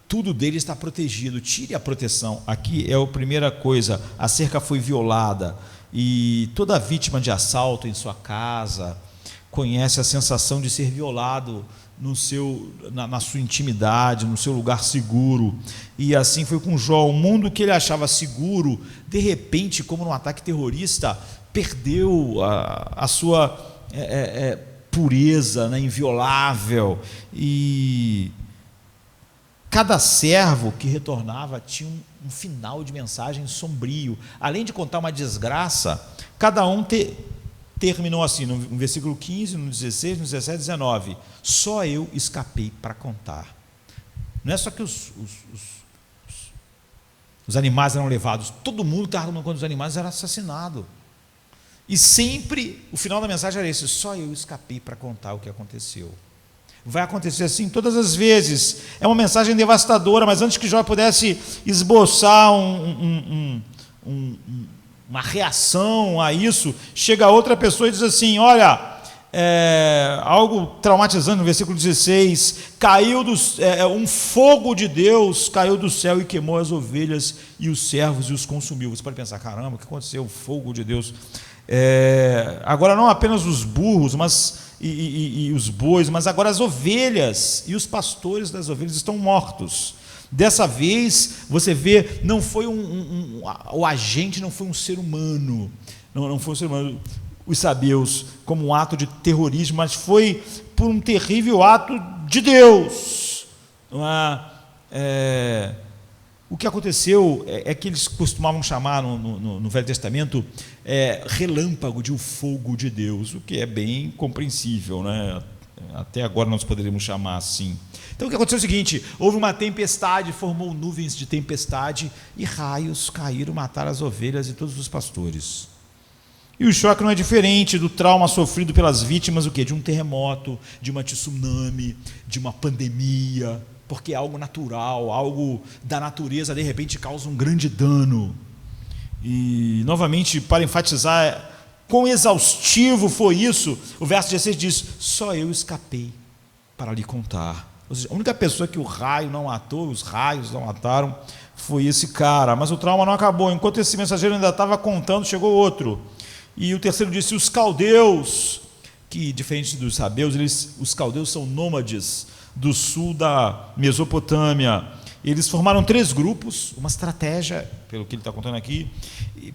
[SPEAKER 1] tudo dele está protegido, tire a proteção. Aqui é a primeira coisa: a cerca foi violada, e toda vítima de assalto em sua casa conhece a sensação de ser violado na sua intimidade, no seu lugar seguro. E assim foi com Jó. O mundo que ele achava seguro, de repente, como num ataque terrorista, perdeu a sua pureza, né, inviolável. E cada servo que retornava tinha um final de mensagem sombrio. Além de contar uma desgraça, cada um terminou assim, no versículo 15, no 16, no 17, 19: só eu escapei para contar. Não é só que os animais eram levados, todo mundo estava tomando conta dos animais, era assassinado. E sempre o final da mensagem era esse: só eu escapei para contar o que aconteceu. Vai acontecer assim todas as vezes. É uma mensagem devastadora, mas antes que Jó pudesse esboçar uma reação a isso, chega outra pessoa e diz assim: olha, algo traumatizante no versículo 16: caiu um fogo de Deus caiu do céu e queimou as ovelhas e os servos e os consumiu. Você pode pensar: caramba, o que aconteceu? O fogo de Deus. Agora não apenas os burros e os bois, mas agora as ovelhas e os pastores das ovelhas estão mortos. Dessa vez, você vê, não foi o agente não foi um ser humano, não foi um ser humano, os sabeus, como um ato de terrorismo, mas foi por um terrível ato de Deus. O que aconteceu é que eles costumavam chamar no Velho Testamento relâmpago de um fogo de Deus, o que é bem compreensível, né? Até agora nós poderíamos chamar assim. Então o que aconteceu é o seguinte: houve uma tempestade, formou nuvens de tempestade, e raios caíram, mataram as ovelhas e todos os pastores. E o choque não é diferente do trauma sofrido pelas vítimas, o quê? De um terremoto, de uma tsunami, de uma pandemia, porque é algo natural, algo da natureza, de repente causa um grande dano. E novamente, para enfatizar quão exaustivo foi isso, o verso 16 diz: só eu escapei para lhe contar. Ou seja, a única pessoa que o raio não matou, os raios não mataram, foi esse cara. Mas o trauma não acabou. Enquanto esse mensageiro ainda estava contando, chegou outro. E o terceiro disse: os caldeus, que diferente dos sabeus, os caldeus são nômades do sul da Mesopotâmia. Eles formaram 3 grupos, uma estratégia, pelo que ele está contando aqui,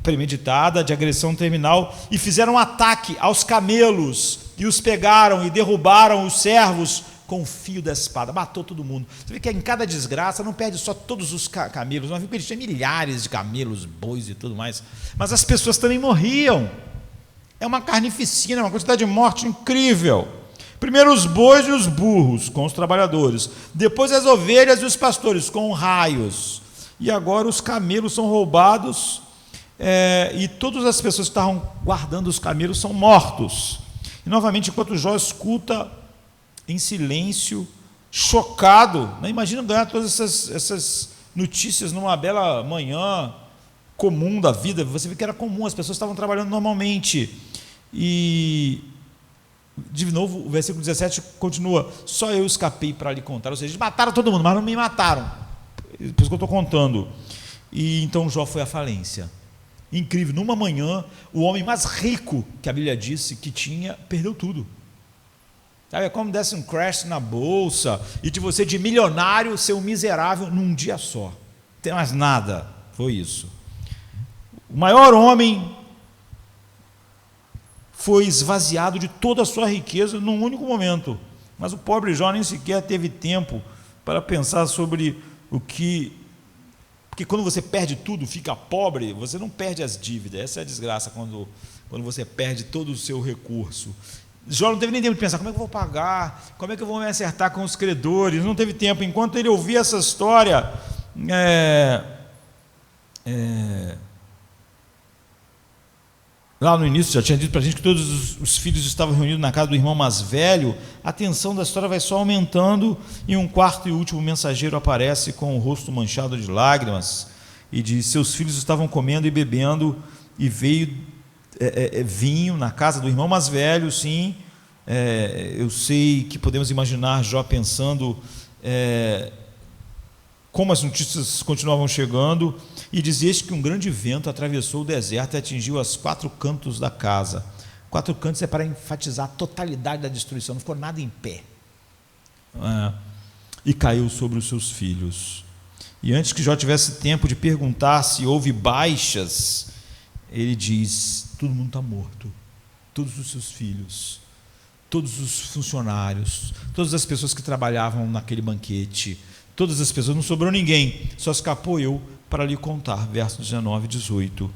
[SPEAKER 1] premeditada, de agressão terminal, e fizeram um ataque aos camelos, e os pegaram e derrubaram os servos com o fio da espada, matou todo mundo. Você vê que em cada desgraça não perde só todos os camelos, não, ele tinha milhares de camelos, bois e tudo mais, mas as pessoas também morriam. É uma carnificina, uma quantidade de morte incrível. Primeiro os bois e os burros, com os trabalhadores. Depois as ovelhas e os pastores, com raios. E agora os camelos são roubados, e todas as pessoas que estavam guardando os camelos são mortos. E novamente, enquanto Jó escuta em silêncio, chocado, né? Imagina ganhar todas essas notícias numa bela manhã comum da vida. Você vê que era comum, as pessoas estavam trabalhando normalmente. E, de novo, o versículo 17 continua: só eu escapei para lhe contar. Ou seja, eles mataram todo mundo, mas não me mataram. Por isso que eu estou contando. E então Jó foi à falência. Incrível, numa manhã, o homem mais rico que a Bíblia disse que tinha, perdeu tudo. Sabe, é como desse um crash na bolsa, e de você de milionário ser um miserável num dia só. Não tem mais nada. Foi isso. O maior homem foi esvaziado de toda a sua riqueza num único momento. Mas o pobre Jó nem sequer teve tempo para pensar sobre o que... Porque quando você perde tudo, fica pobre, você não perde as dívidas. Essa é a desgraça, quando você perde todo o seu recurso. Jó não teve nem tempo de pensar: como é que eu vou pagar? Como é que eu vou me acertar com os credores? Não teve tempo. Enquanto ele ouvia essa história, lá no início, já tinha dito para a gente que todos os filhos estavam reunidos na casa do irmão mais velho. A tensão da história vai só aumentando, e um quarto e último mensageiro aparece com o rosto manchado de lágrimas, e diz: seus filhos estavam comendo e bebendo, e veio vinho na casa do irmão mais velho. Sim, eu sei que podemos imaginar Jó pensando como as notícias continuavam chegando, e dizia: eis que um grande vento atravessou o deserto e atingiu os 4 cantos da casa. 4 cantos é para enfatizar a totalidade da destruição, não ficou nada em pé. E caiu sobre os seus filhos. E antes que Jó tivesse tempo de perguntar se houve baixas, ele diz: todo mundo está morto, todos os seus filhos, todos os funcionários, todas as pessoas que trabalhavam naquele banquete, todas as pessoas, não sobrou ninguém, só escapou eu para lhe contar. Versos 19 e 18.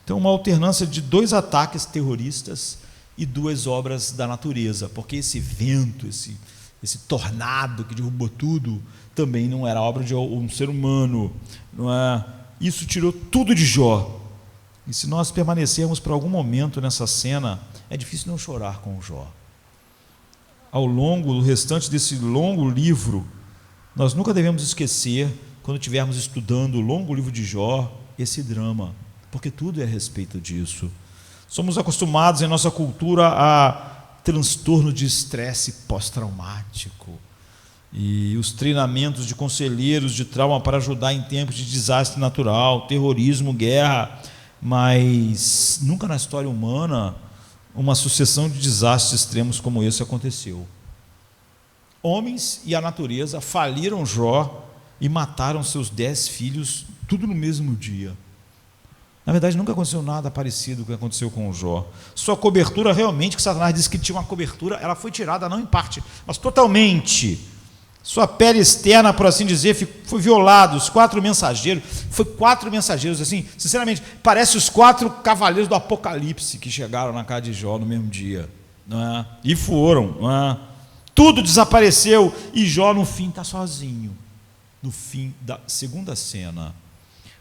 [SPEAKER 1] Então, uma alternância de 2 ataques terroristas e 2 obras da natureza, porque esse vento, esse tornado que derrubou tudo, também não era obra de um ser humano, não é? Isso tirou tudo de Jó. E se nós permanecermos por algum momento nessa cena, é difícil não chorar com Jó. Ao longo do restante desse longo livro, nós nunca devemos esquecer, quando estivermos estudando o longo livro de Jó, esse drama, porque tudo é a respeito disso. Somos acostumados em nossa cultura a transtorno de estresse pós-traumático e os treinamentos de conselheiros de trauma para ajudar em tempos de desastre natural, terrorismo, guerra, mas nunca na história humana uma sucessão de desastres extremos como esse aconteceu. Homens e a natureza faliram Jó e mataram seus 10 filhos, tudo no mesmo dia. Na verdade, nunca aconteceu nada parecido com o que aconteceu com o Jó. Sua cobertura, realmente, que Satanás disse que tinha uma cobertura, ela foi tirada, não em parte, mas totalmente. Sua pele externa, por assim dizer, foi violada. Os 4 mensageiros, foi 4 mensageiros, assim, sinceramente, parece os 4 cavaleiros do Apocalipse que chegaram na casa de Jó no mesmo dia, não é? E foram, não é? Tudo desapareceu, e Jó no fim está sozinho, no fim da segunda cena.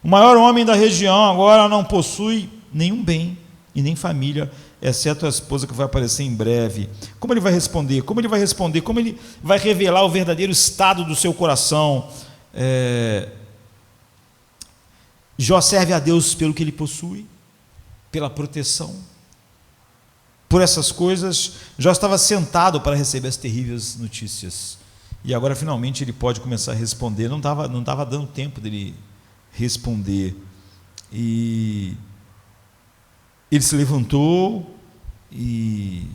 [SPEAKER 1] O maior homem da região agora não possui nenhum bem e nem família, exceto a esposa que vai aparecer em breve. Como ele vai responder? Como ele vai responder? Como ele vai revelar o verdadeiro estado do seu coração? Jó serve a Deus pelo que ele possui, pela proteção, por essas coisas. Jó estava sentado para receber as terríveis notícias, e agora finalmente ele pode começar a responder. Não estava dando tempo dele responder, e ele se levantou, e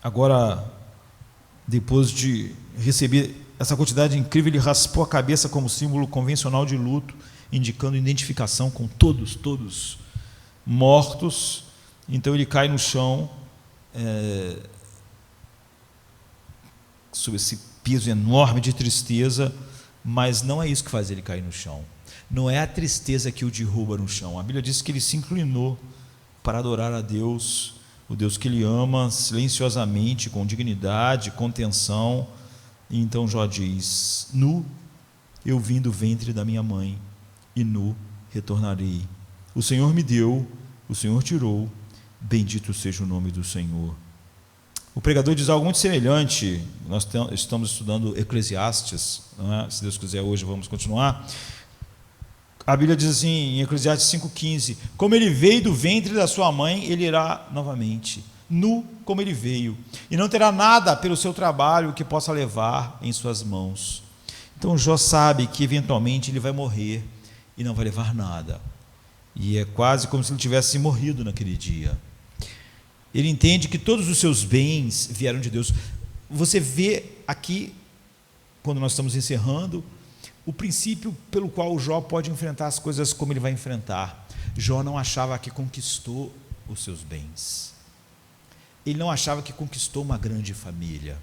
[SPEAKER 1] agora, depois de receber essa quantidade incrível, ele raspou a cabeça como símbolo convencional de luto, indicando identificação com todos mortos. Então ele cai no chão, sob esse peso enorme de tristeza, mas não é isso que faz ele cair no chão. Não é a tristeza que o derruba no chão. A Bíblia diz que ele se inclinou para adorar a Deus, o Deus que ele ama, silenciosamente, com dignidade, contenção. E então Jó diz: nu eu vim do ventre da minha mãe, e nu retornarei. O Senhor me deu, o Senhor tirou, bendito seja o nome do Senhor. O pregador diz algo muito semelhante. Nós estamos estudando Eclesiastes, não é? Se Deus quiser, hoje vamos continuar. A Bíblia diz assim, em Eclesiastes 5,15: como ele veio do ventre da sua mãe, ele irá novamente, nu como ele veio, e não terá nada pelo seu trabalho que possa levar em suas mãos. Então Jó sabe que eventualmente ele vai morrer e não vai levar nada, e é quase como se ele tivesse morrido naquele dia. Ele entende que todos os seus bens vieram de Deus. Você vê aqui, quando nós estamos encerrando, o princípio pelo qual o Jó pode enfrentar as coisas como ele vai enfrentar. Jó não achava que conquistou os seus bens. Ele não achava que conquistou uma grande família.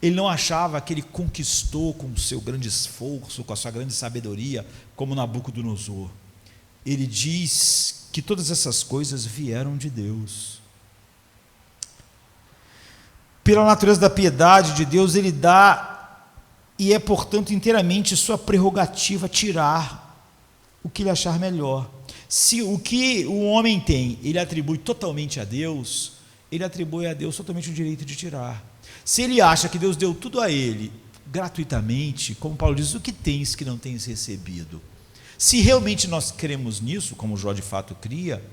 [SPEAKER 1] Ele não achava que ele conquistou com o seu grande esforço, com a sua grande sabedoria, como Nabucodonosor. Ele diz que todas essas coisas vieram de Deus. Pela natureza da piedade de Deus, ele dá, e é portanto inteiramente sua prerrogativa tirar o que ele achar melhor. Se o que o homem tem, ele atribui totalmente a Deus, ele atribui a Deus totalmente o direito de tirar. Se ele acha que Deus deu tudo a ele gratuitamente, como Paulo diz: o que tens que não tens recebido? Se realmente nós cremos nisso, como Jó de fato cria,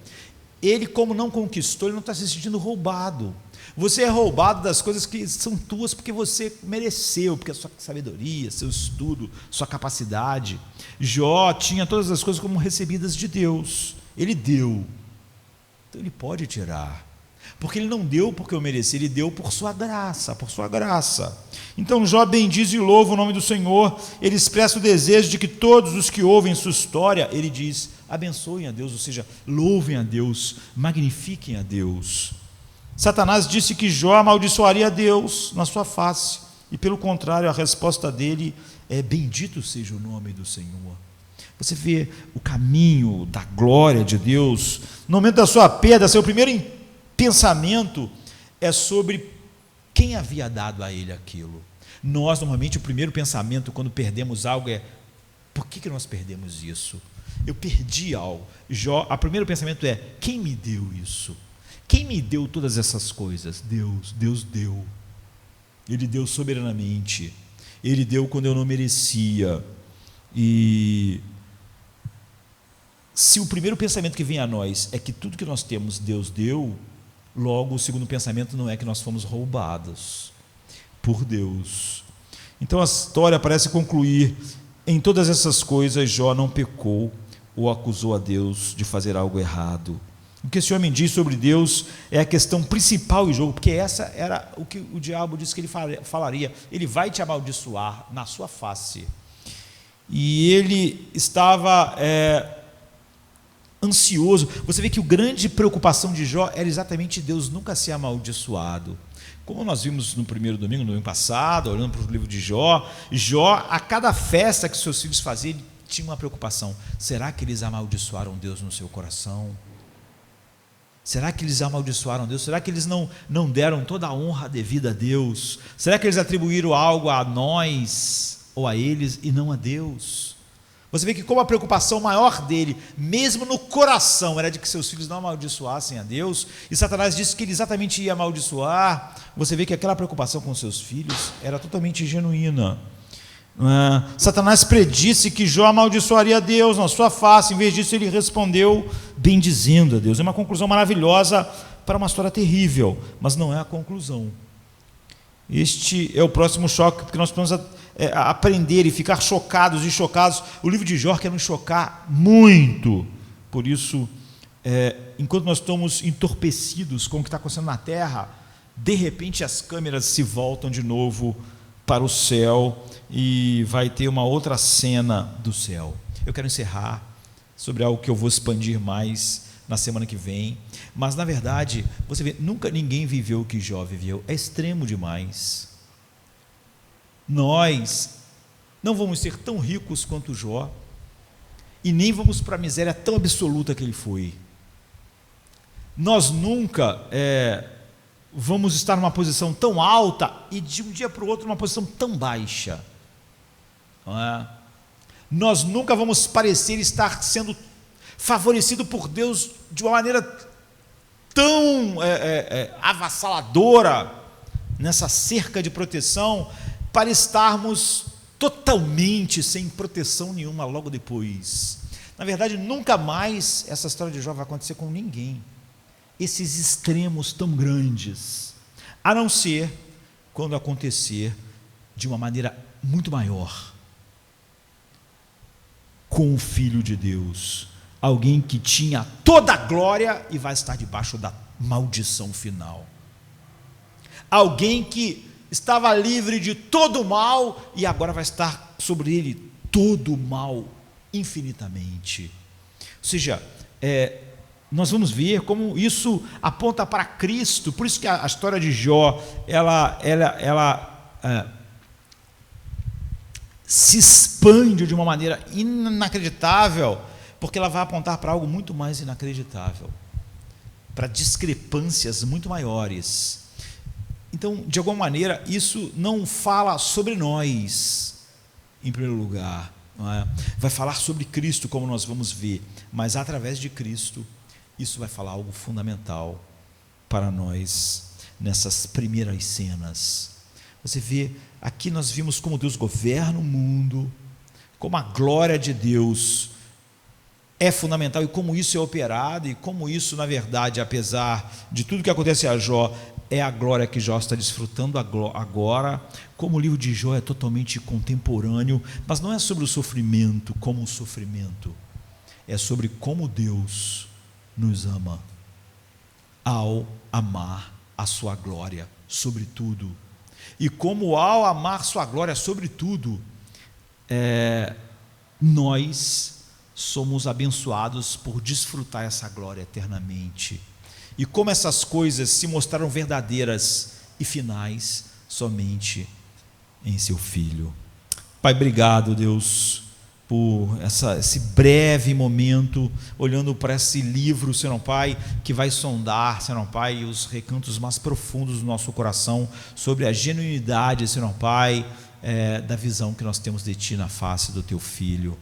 [SPEAKER 1] ele, como não conquistou, ele não está se sentindo roubado. Você é roubado das coisas que são tuas porque você mereceu, porque a sua sabedoria, seu estudo, sua capacidade. Jó tinha todas as coisas como recebidas de Deus. Ele deu, então ele pode tirar, porque ele não deu porque eu mereci, ele deu por sua graça, por sua graça. Então Jó bendiz e louva o nome do Senhor. Ele expressa o desejo de que todos os que ouvem sua história, ele diz, abençoem a Deus, ou seja, louvem a Deus, magnifiquem a Deus. Satanás disse que Jó amaldiçoaria a Deus na sua face, e pelo contrário, a resposta dele é: bendito seja o nome do Senhor. Você vê o caminho da glória de Deus. No momento da sua perda, seu primeiro pensamento é sobre quem havia dado a ele aquilo. Nós, normalmente, o primeiro pensamento quando perdemos algo é: por que nós perdemos isso? Eu perdi algo. Jó, o primeiro pensamento é: quem me deu isso? Quem me deu todas essas coisas? Deus. Deus deu. Ele deu soberanamente. Ele deu quando eu não merecia. E se o primeiro pensamento que vem a nós é que tudo que nós temos Deus deu, logo o segundo pensamento não é que nós fomos roubados por Deus. Então a história parece concluir: em todas essas coisas Jó não pecou ou acusou a Deus de fazer algo errado. O que esse homem diz sobre Deus é a questão principal em jogo, porque essa era o que o diabo disse que ele falaria: ele vai te amaldiçoar na sua face. E ele estava ansioso. Você vê que a grande preocupação de Jó era exatamente Deus nunca ser amaldiçoado. Como nós vimos no primeiro domingo, no domingo passado, olhando para o livro de Jó, a cada festa que seus filhos faziam, ele tinha uma preocupação: será que eles amaldiçoaram Deus no seu coração? Será que eles amaldiçoaram Deus? Será que eles não deram toda a honra devida a Deus? Será que eles atribuíram algo a nós ou a eles e não a Deus? Você vê que como a preocupação maior dele, mesmo no coração, era de que seus filhos não amaldiçoassem a Deus, e Satanás disse que ele exatamente ia amaldiçoar. Você vê que aquela preocupação com seus filhos era totalmente genuína. Satanás predisse que Jó amaldiçoaria a Deus na sua face. Em vez disso, ele respondeu bendizendo a Deus. É uma conclusão maravilhosa para uma história terrível, mas não é a conclusão. Este é o próximo choque, porque nós precisamos aprender e ficar chocados e chocados. O livro de Jó quer nos chocar muito. Por isso, enquanto nós estamos entorpecidos com o que está acontecendo na terra, de repente as câmeras se voltam de novo para o céu e vai ter uma outra cena do céu. Eu quero encerrar sobre algo que eu vou expandir mais na semana que vem, mas na verdade, você vê, nunca ninguém viveu o que Jó viveu. É extremo demais. Nós não vamos ser tão ricos quanto Jó, e nem vamos para a miséria tão absoluta que ele foi. Nós nunca vamos estar numa posição tão alta e de um dia para o outro numa posição tão baixa. Não é? Nós nunca vamos parecer estar sendo favorecido por Deus de uma maneira tão avassaladora nessa cerca de proteção, para estarmos totalmente sem proteção nenhuma logo depois. Na verdade, nunca mais essa história de Jó vai acontecer com ninguém, esses extremos tão grandes, a não ser quando acontecer de uma maneira muito maior, com o Filho de Deus, alguém que tinha toda a glória e vai estar debaixo da maldição final, alguém que estava livre de todo o mal e agora vai estar sobre ele todo o mal infinitamente. Ou seja, nós vamos ver como isso aponta para Cristo. Por isso que a história de Jó ela se expande de uma maneira inacreditável, porque ela vai apontar para algo muito mais inacreditável, para discrepâncias muito maiores. Então, de alguma maneira, isso não fala sobre nós, em primeiro lugar, não é? Vai falar sobre Cristo, como nós vamos ver, mas através de Cristo, isso vai falar algo fundamental para nós nessas primeiras cenas. Você vê, aqui nós vimos como Deus governa o mundo, como a glória de Deus é fundamental e como isso é operado e como isso, na verdade, apesar de tudo que acontece a Jó, é a glória que Jó está desfrutando agora, como o livro de Jó é totalmente contemporâneo, mas não é sobre o sofrimento como o sofrimento, é sobre como Deus nos ama, ao amar a sua glória sobre tudo, e como ao amar sua glória sobre tudo, nós somos abençoados por desfrutar essa glória eternamente. E como essas coisas se mostraram verdadeiras e finais somente em seu Filho. Pai, obrigado, Deus, por esse breve momento, olhando para esse livro, Senhor Pai, que vai sondar, Senhor Pai, os recantos mais profundos do nosso coração, sobre a genuinidade, Senhor Pai, da visão que nós temos de Ti na face do Teu Filho.